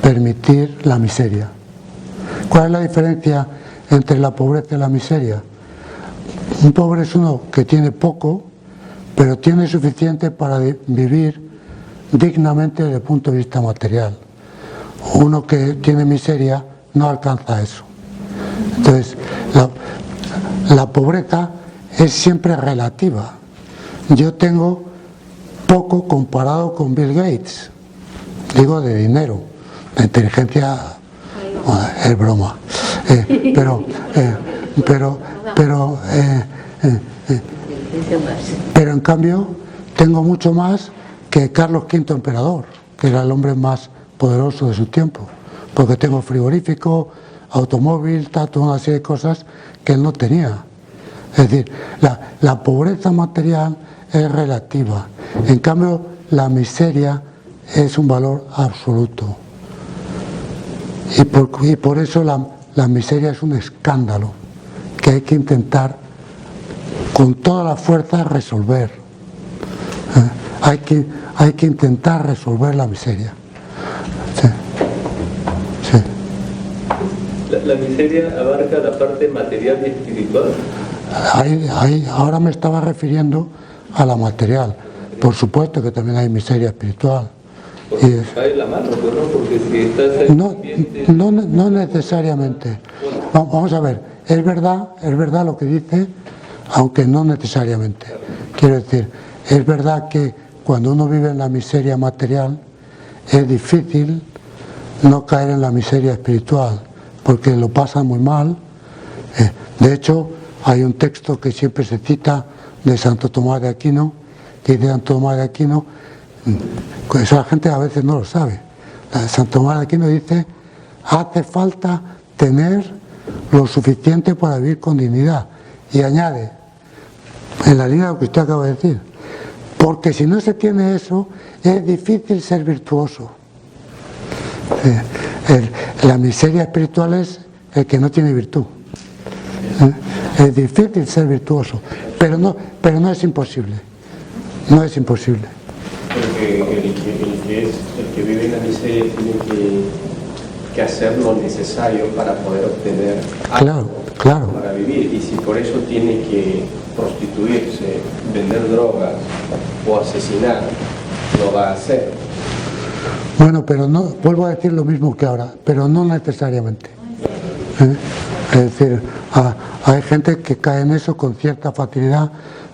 permitir la miseria. ¿Cuál es la diferencia entre la pobreza y la miseria? Un pobre es uno que tiene poco, pero tiene suficiente para vivir dignamente desde el punto de vista material. Uno que tiene miseria no alcanza eso. Entonces, la pobreza es siempre relativa. Yo tengo poco comparado con Bill Gates, digo de dinero, de inteligencia, es broma, pero en cambio tengo mucho más que Carlos V emperador, que era el hombre más poderoso de su tiempo, porque tengo frigorífico, automóvil, toda una serie de cosas que él no tenía. Es decir, la pobreza material es relativa, en cambio la miseria es un valor absoluto, y por eso la miseria es un escándalo que hay que intentar con toda la fuerza resolver. Hay que intentar resolver la miseria. Sí. Sí. ¿La miseria abarca la parte material y espiritual? Ahora me estaba refiriendo a la material. Por supuesto que también hay miseria espiritual. Porque cae la mano, ¿no? Porque si estás en no necesariamente. Vamos a ver, es verdad lo que dice, aunque no necesariamente. Quiero decir, es verdad que cuando uno vive en la miseria material es difícil no caer en la miseria espiritual, porque lo pasa muy mal. De hecho, hay un texto que siempre se cita de Santo Tomás de Aquino, que dice Santo Tomás de Aquino, eso la gente a veces no lo sabe. Santo Tomás de Aquino dice: hace falta tener lo suficiente para vivir con dignidad, y añade, en la línea de lo que usted acaba de decir, porque si no se tiene eso es difícil ser virtuoso. La miseria espiritual es el que no tiene virtud. Es difícil ser virtuoso, pero no es imposible. No es imposible. Porque el que vive en la miseria tiene que hacer lo necesario para poder obtener algo Claro. para vivir. Y si por eso tiene que prostituirse, vender drogas o asesinar, lo va a hacer. Bueno, pero no, vuelvo a decir lo mismo que ahora, pero no necesariamente. Es decir, hay gente que cae en eso con cierta facilidad,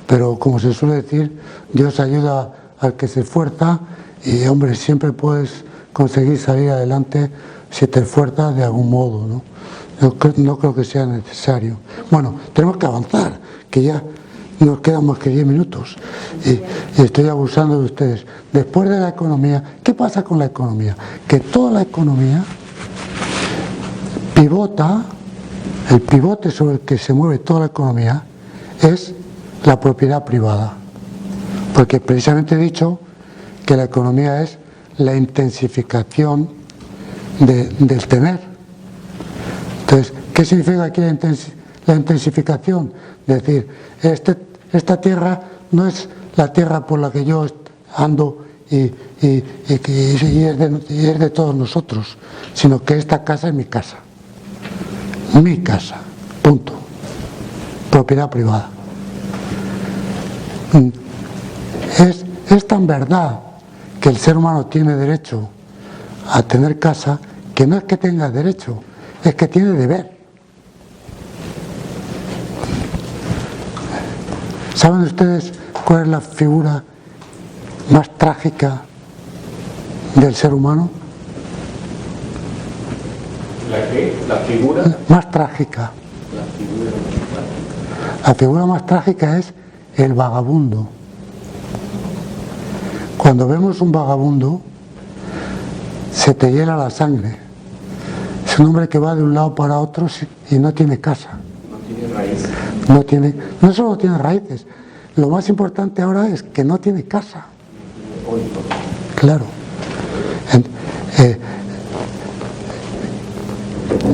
pero como se suele decir, Dios ayuda al que se esfuerza y, hombre, siempre puedes conseguir salir adelante si te esfuerzas de algún modo, ¿no? No creo que sea necesario. Bueno, tenemos que avanzar, que ya nos quedan más que 10 minutos y estoy abusando de ustedes. Después de la economía, ¿qué pasa con la economía? Que toda la economía pivota, el pivote sobre el que se mueve toda la economía es la propiedad privada, porque precisamente he dicho que la economía es la intensificación del tener. Entonces, ¿qué significa aquí la intensificación? Es decir, esta tierra no es la tierra por la que yo ando y es de todos nosotros, sino que esta casa es mi casa. Mi casa, punto. Propiedad privada. Es tan verdad que el ser humano tiene derecho a tener casa, que no es que tenga derecho, es que tiene deber. ¿Saben ustedes cuál es la figura más trágica del ser humano? ¿La figura? Más trágica. La figura más trágica es el vagabundo. Cuando vemos un vagabundo, se te hiela la sangre. Es un hombre que va de un lado para otro y no tiene casa. No tiene raíces. No solo tiene raíces, lo más importante ahora es que no tiene casa. Claro.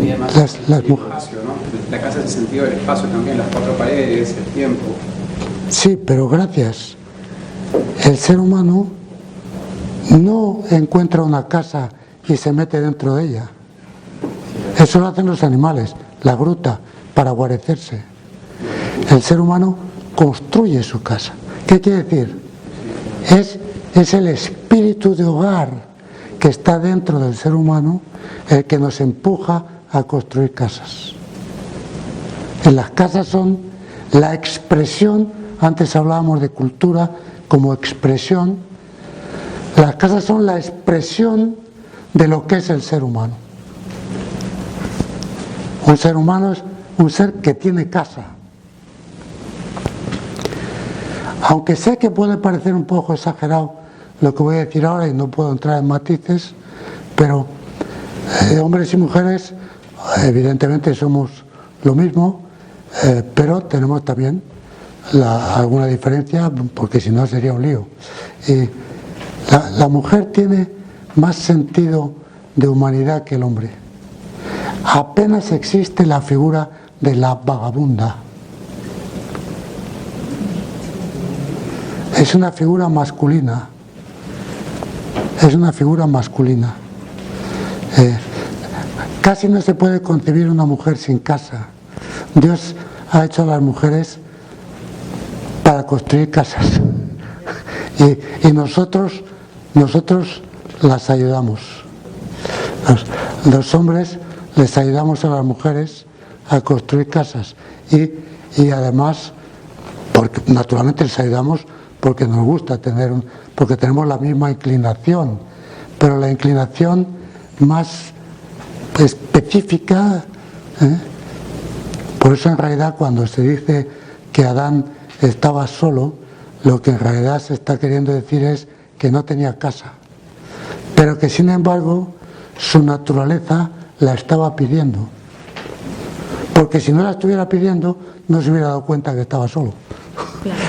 Y además el espacio, ¿no? La casa es el sentido del espacio también, las cuatro paredes, el tiempo. Sí, pero gracias. El ser humano no encuentra una casa y se mete dentro de ella. Eso lo hacen los animales, la gruta, para guarecerse. El ser humano construye su casa. ¿Qué quiere decir? Es el espíritu de hogar que está dentro del ser humano el que nos empuja a construir casas. Y las casas son la expresión, antes hablábamos de cultura como expresión, las casas son la expresión de lo que es el ser humano. Un ser humano es un ser que tiene casa. Aunque sé que puede parecer un poco exagerado lo que voy a decir ahora y no puedo entrar en matices, pero hombres y mujeres evidentemente somos lo mismo, pero tenemos también alguna diferencia, porque si no sería un lío. Y la mujer tiene más sentido de humanidad que el hombre. Apenas existe la figura de la vagabunda. Es una figura masculina. Es una figura masculina. Casi no se puede concebir una mujer sin casa. Dios ha hecho a las mujeres para construir casas. Y nosotros las ayudamos. Los hombres les ayudamos a las mujeres a construir casas. Y además, porque naturalmente les ayudamos porque nos gusta porque tenemos la misma inclinación, pero la inclinación más específica, por eso en realidad cuando se dice que Adán estaba solo, lo que en realidad se está queriendo decir es que no tenía casa, pero que sin embargo su naturaleza la estaba pidiendo, porque si no la estuviera pidiendo no se hubiera dado cuenta que estaba solo. Claro.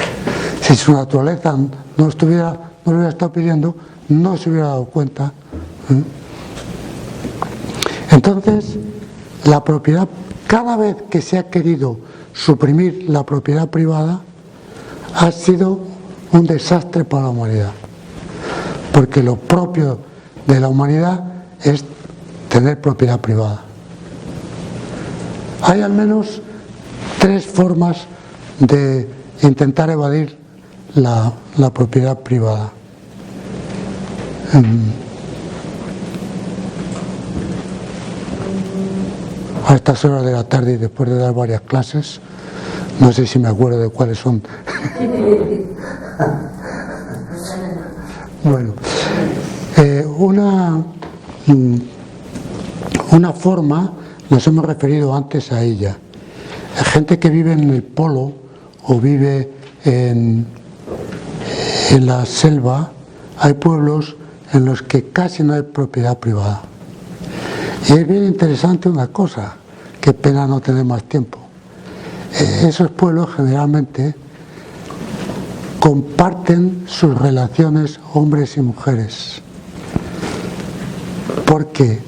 Si su naturaleza no lo hubiera estado pidiendo, no se hubiera dado cuenta. Entonces, la propiedad, cada vez que se ha querido suprimir la propiedad privada, ha sido un desastre para la humanidad. Porque lo propio de la humanidad es tener propiedad privada. Hay al menos 3 formas de intentar evadir la propiedad privada. A estas horas de la tarde y después de dar varias clases, no sé si me acuerdo de cuáles son. Bueno, una forma, nos hemos referido antes a ella. Gente que vive en el polo o vive en la selva, hay pueblos en los que casi no hay propiedad privada. Y es bien interesante una cosa, qué pena no tener más tiempo. Esos pueblos generalmente comparten sus relaciones hombres y mujeres, porque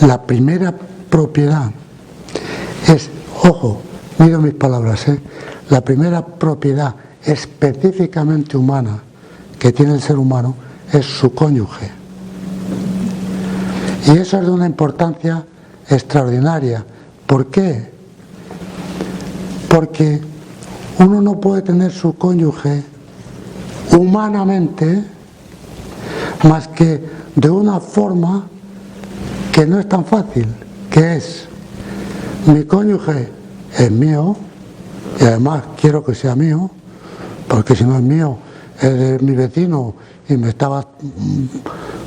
la primera propiedad es, ojo, mido mis palabras, la primera propiedad específicamente humana que tiene el ser humano es su cónyuge. Y eso es de una importancia extraordinaria. ¿Por qué? Porque uno no puede tener su cónyuge humanamente más que de una forma que no es tan fácil, que es: mi cónyuge es mío y además quiero que sea mío, porque si no es mío es de mi vecino y me estaba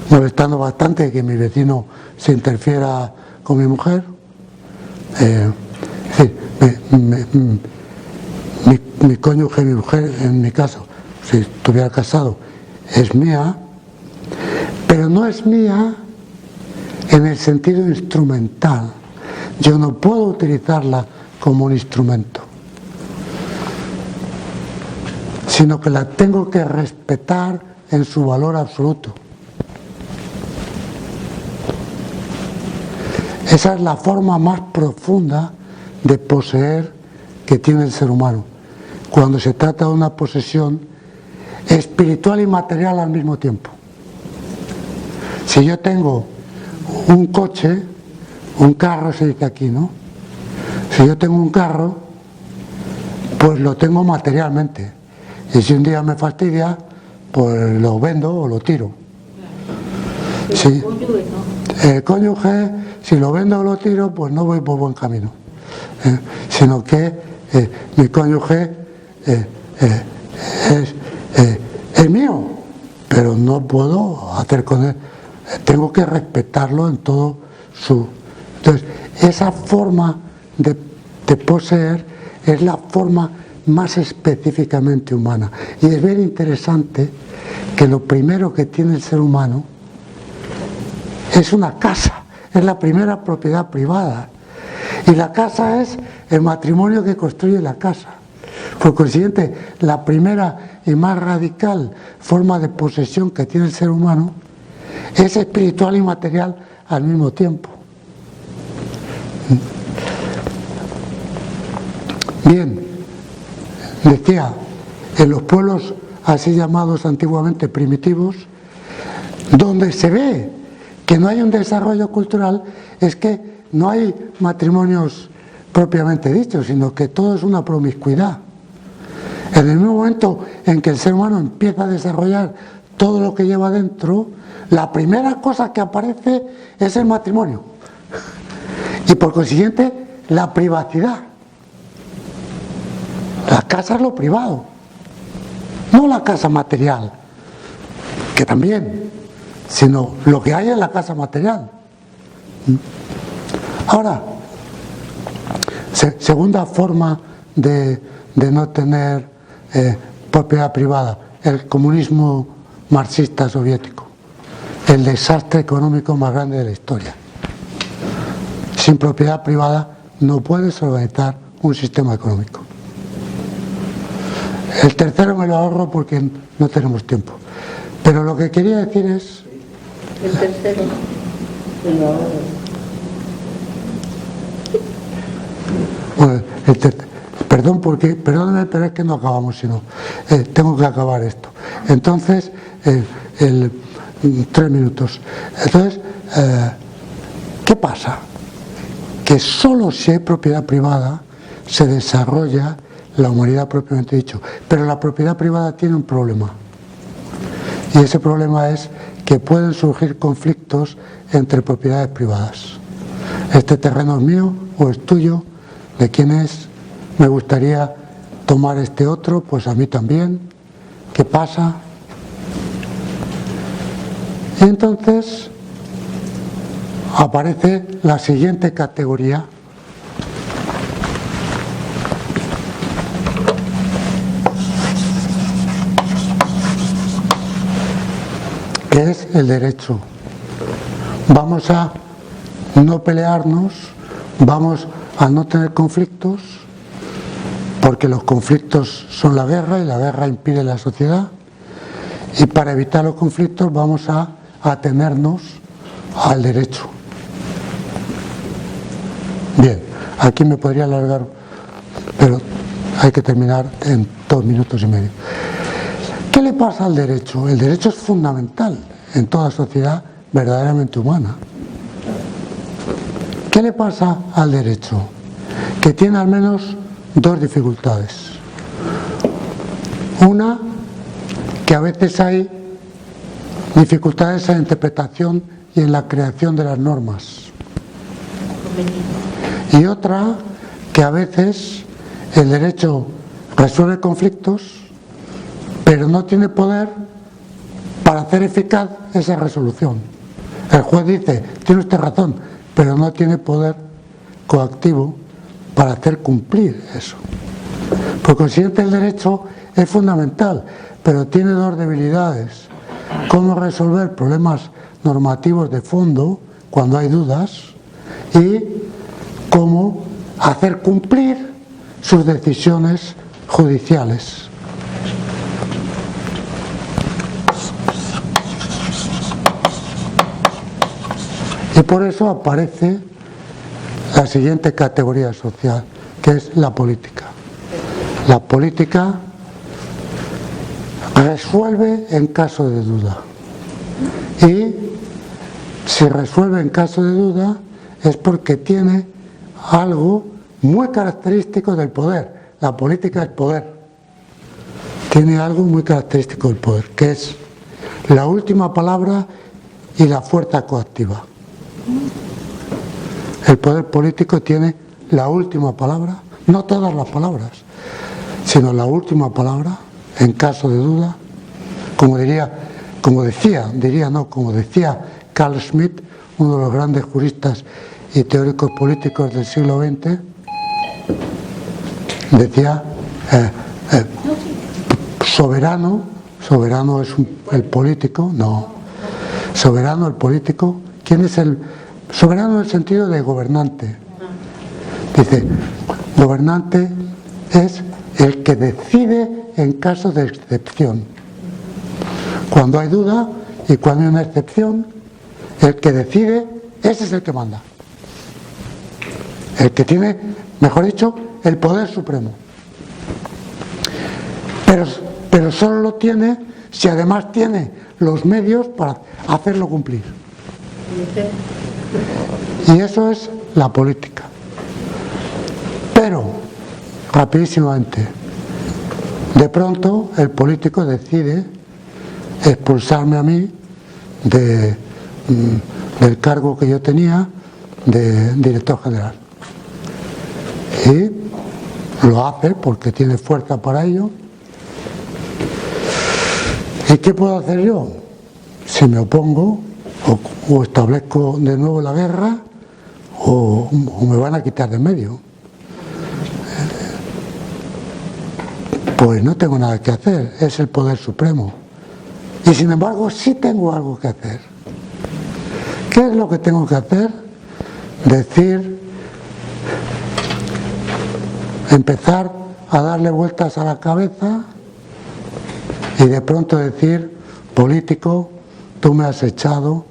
molestando bastante que mi vecino se interfiera con mi mujer. Mi cónyuge, mi mujer, en mi caso, si estuviera casado, es mía, pero no es mía en el sentido instrumental. Yo no puedo utilizarla como un instrumento, sino que la tengo que respetar en su valor absoluto. Esa es la forma más profunda de poseer que tiene el ser humano, cuando se trata de una posesión espiritual y material al mismo tiempo. Si yo tengo un coche, un carro se dice aquí, ¿no? Si yo tengo un carro, pues lo tengo materialmente. Y si un día me fastidia, pues lo vendo o lo tiro. Sí. El cónyuge, si lo vendo o lo tiro, pues no voy por buen camino. Sino que mi cónyuge es mío, pero no puedo hacer con él. Tengo que respetarlo en todo su... Entonces, esa forma de poseer es la forma más específicamente humana. Y es bien interesante que lo primero que tiene el ser humano es una casa, es la primera propiedad privada. Y la casa es el matrimonio que construye la casa. Por consiguiente, la primera y más radical forma de posesión que tiene el ser humano es espiritual y material al mismo tiempo. Bien, decía, en los pueblos así llamados antiguamente primitivos, donde se ve que no hay un desarrollo cultural, es que no hay matrimonios propiamente dichos, sino que todo es una promiscuidad. En el mismo momento en que el ser humano empieza a desarrollar todo lo que lleva dentro, la primera cosa que aparece es el matrimonio. Y por consiguiente, la privacidad. La casa es lo privado, no la casa material, que también, sino lo que hay en la casa material. Ahora, segunda forma de no tener propiedad privada, el comunismo marxista soviético, el desastre económico más grande de la historia. Sin propiedad privada no puedes organizar un sistema económico. El tercero me lo ahorro porque no tenemos tiempo. Pero lo que quería decir es... El tercero me lo ahorro. Bueno, perdóname, pero es que no acabamos, sino tengo que acabar esto. Entonces, 3 minutos. Entonces, ¿qué pasa? Que solo si hay propiedad privada se desarrolla la humanidad propiamente dicho. Pero la propiedad privada tiene un problema. Y ese problema es que pueden surgir conflictos entre propiedades privadas. ¿Este terreno es mío o es tuyo? ¿De quién es? Me gustaría tomar este otro, pues a mí también. ¿Qué pasa? Y entonces aparece la siguiente categoría, que es el derecho. Vamos a no pelearnos, vamos a no tener conflictos, porque los conflictos son la guerra y la guerra impide la sociedad, y para evitar los conflictos vamos a atenernos al derecho. Bien, aquí me podría alargar, pero hay que terminar en 2 minutos y medio. ¿Qué le pasa al derecho? El derecho es fundamental en toda sociedad verdaderamente humana. ¿Qué le pasa al derecho? Que tiene al menos 2 dificultades. Una, que a veces hay dificultades en la interpretación y en la creación de las normas. Y otra, que a veces el derecho resuelve conflictos, pero no tiene poder para hacer eficaz esa resolución. El juez dice, tiene usted razón, pero no tiene poder coactivo para hacer cumplir eso. Por consiguiente, el derecho es fundamental, pero tiene 2 debilidades. Cómo resolver problemas normativos de fondo cuando hay dudas y cómo hacer cumplir sus decisiones judiciales. Y por eso aparece la siguiente categoría social, que es la política. La política resuelve en caso de duda. Y si resuelve en caso de duda es porque tiene algo muy característico del poder. La política es poder. Tiene algo muy característico del poder, que es la última palabra y la fuerza coactiva. El poder político tiene la última palabra, no todas las palabras, sino la última palabra en caso de duda, como decía Carl Schmitt, uno de los grandes juristas y teóricos políticos del siglo XX, decía soberano es el político, no, soberano el político. ¿Quién es el soberano en el sentido de gobernante? Dice, gobernante es el que decide en caso de excepción. Cuando hay duda y cuando hay una excepción, el que decide, ese es el que manda. El que tiene, mejor dicho, el poder supremo. Pero solo lo tiene si además tiene los medios para hacerlo cumplir. Y eso es la política. Pero, rapidísimamente, de pronto el político decide expulsarme a mí del cargo que yo tenía de director general. Y lo hace porque tiene fuerza para ello. ¿Y qué puedo hacer yo? Si me opongo, o establezco de nuevo la guerra, o me van a quitar de en medio. Pues no tengo nada que hacer, es el poder supremo. Y sin embargo sí tengo algo que hacer. ¿Qué es lo que tengo que hacer? Empezar a darle vueltas a la cabeza y de pronto decir, político, tú me has echado,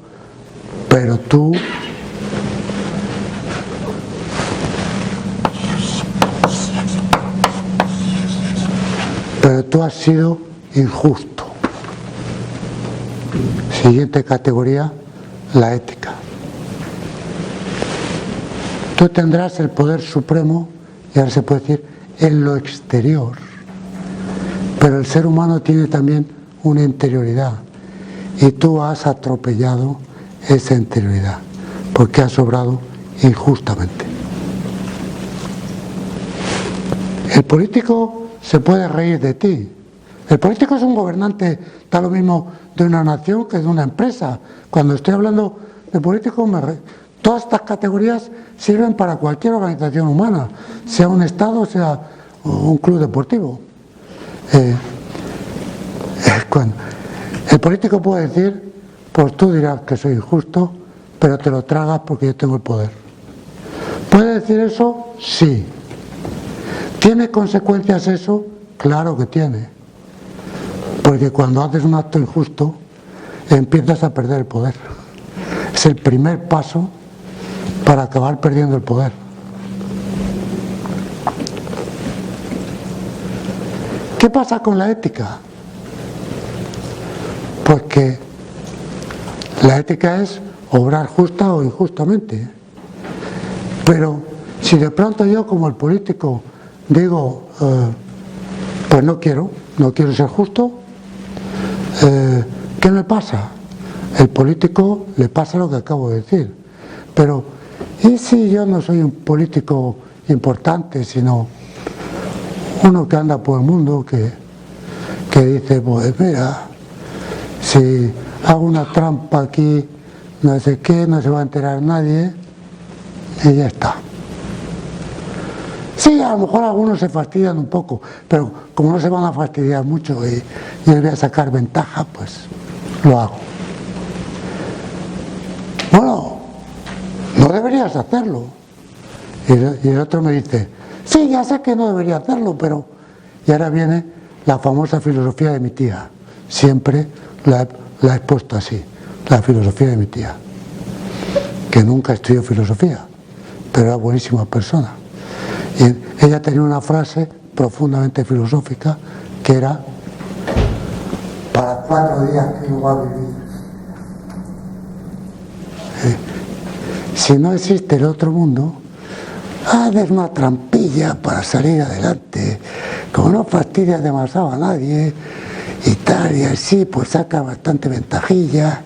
pero tú has sido injusto. Siguiente categoría, la ética. tú tendrás el poder supremo, y ahora se puede decir, en lo exterior. Pero el ser humano tiene también una interioridad, y tú has atropellado esa interioridad, porque has obrado injustamente. El político se puede reír de ti. El político es un gobernante, da lo mismo de una nación que de una empresa. Cuando estoy hablando de político, todas estas categorías sirven para cualquier organización humana, sea un Estado, sea un club deportivo. El político puede decir, pues tú dirás que soy injusto, pero te lo tragas porque yo tengo el poder. ¿Puede decir eso? Sí. ¿Tiene consecuencias eso? Claro que tiene. Porque cuando haces un acto injusto, empiezas a perder el poder. Es el primer paso para acabar perdiendo el poder. ¿Qué pasa con la ética? Pues que la ética es obrar justa o injustamente. Pero si de pronto yo, como el político, digo, pues no quiero ser justo, ¿qué me pasa? El político le pasa lo que acabo de decir. Pero, ¿y si yo no soy un político importante, sino uno que anda por el mundo, que dice, pues mira, si hago una trampa aquí, no sé qué, no se va a enterar nadie, y ya está? Sí, a lo mejor algunos se fastidian un poco, pero como no se van a fastidiar mucho y les voy a sacar ventaja, pues lo hago. Bueno, no deberías hacerlo. Y el otro me dice, sí, ya sé que no debería hacerlo, pero... Y ahora viene la famosa filosofía de mi tía. Siempre la he expuesto así, la filosofía de mi tía, que nunca estudió filosofía, pero era buenísima persona. Y ella tenía una frase profundamente filosófica que era: para 4 días que uno va a vivir. Si no existe el otro mundo, haces una trampilla para salir adelante. Como no fastidias demasiado a nadie y tal, y así, pues saca bastante ventajilla.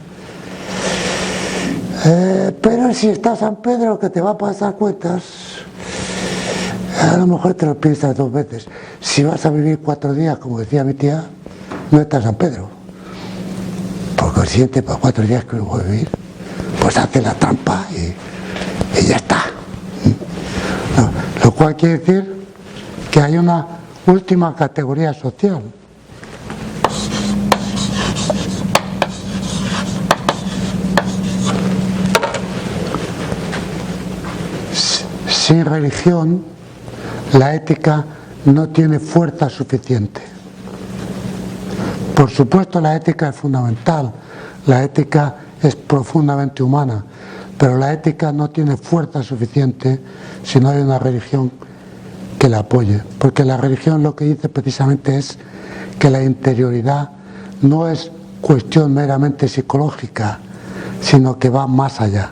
Pero si está San Pedro, que te va a pasar cuentas, a lo mejor te lo piensas 2 veces. Si vas a vivir 4 días, como decía mi tía, no está San Pedro. Por consiguiente, para 4 días que uno va a vivir, pues hace la trampa y ya está. No, lo cual quiere decir que hay una última categoría social. Sin religión, la ética no tiene fuerza suficiente. Por supuesto, la ética es fundamental, la ética es profundamente humana, pero la ética no tiene fuerza suficiente si no hay una religión que la apoye, porque la religión lo que dice precisamente es que la interioridad no es cuestión meramente psicológica, sino que va más allá,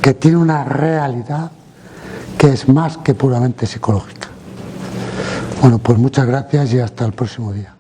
que tiene una realidad que es más que puramente psicológica. Bueno, pues muchas gracias y hasta el próximo día.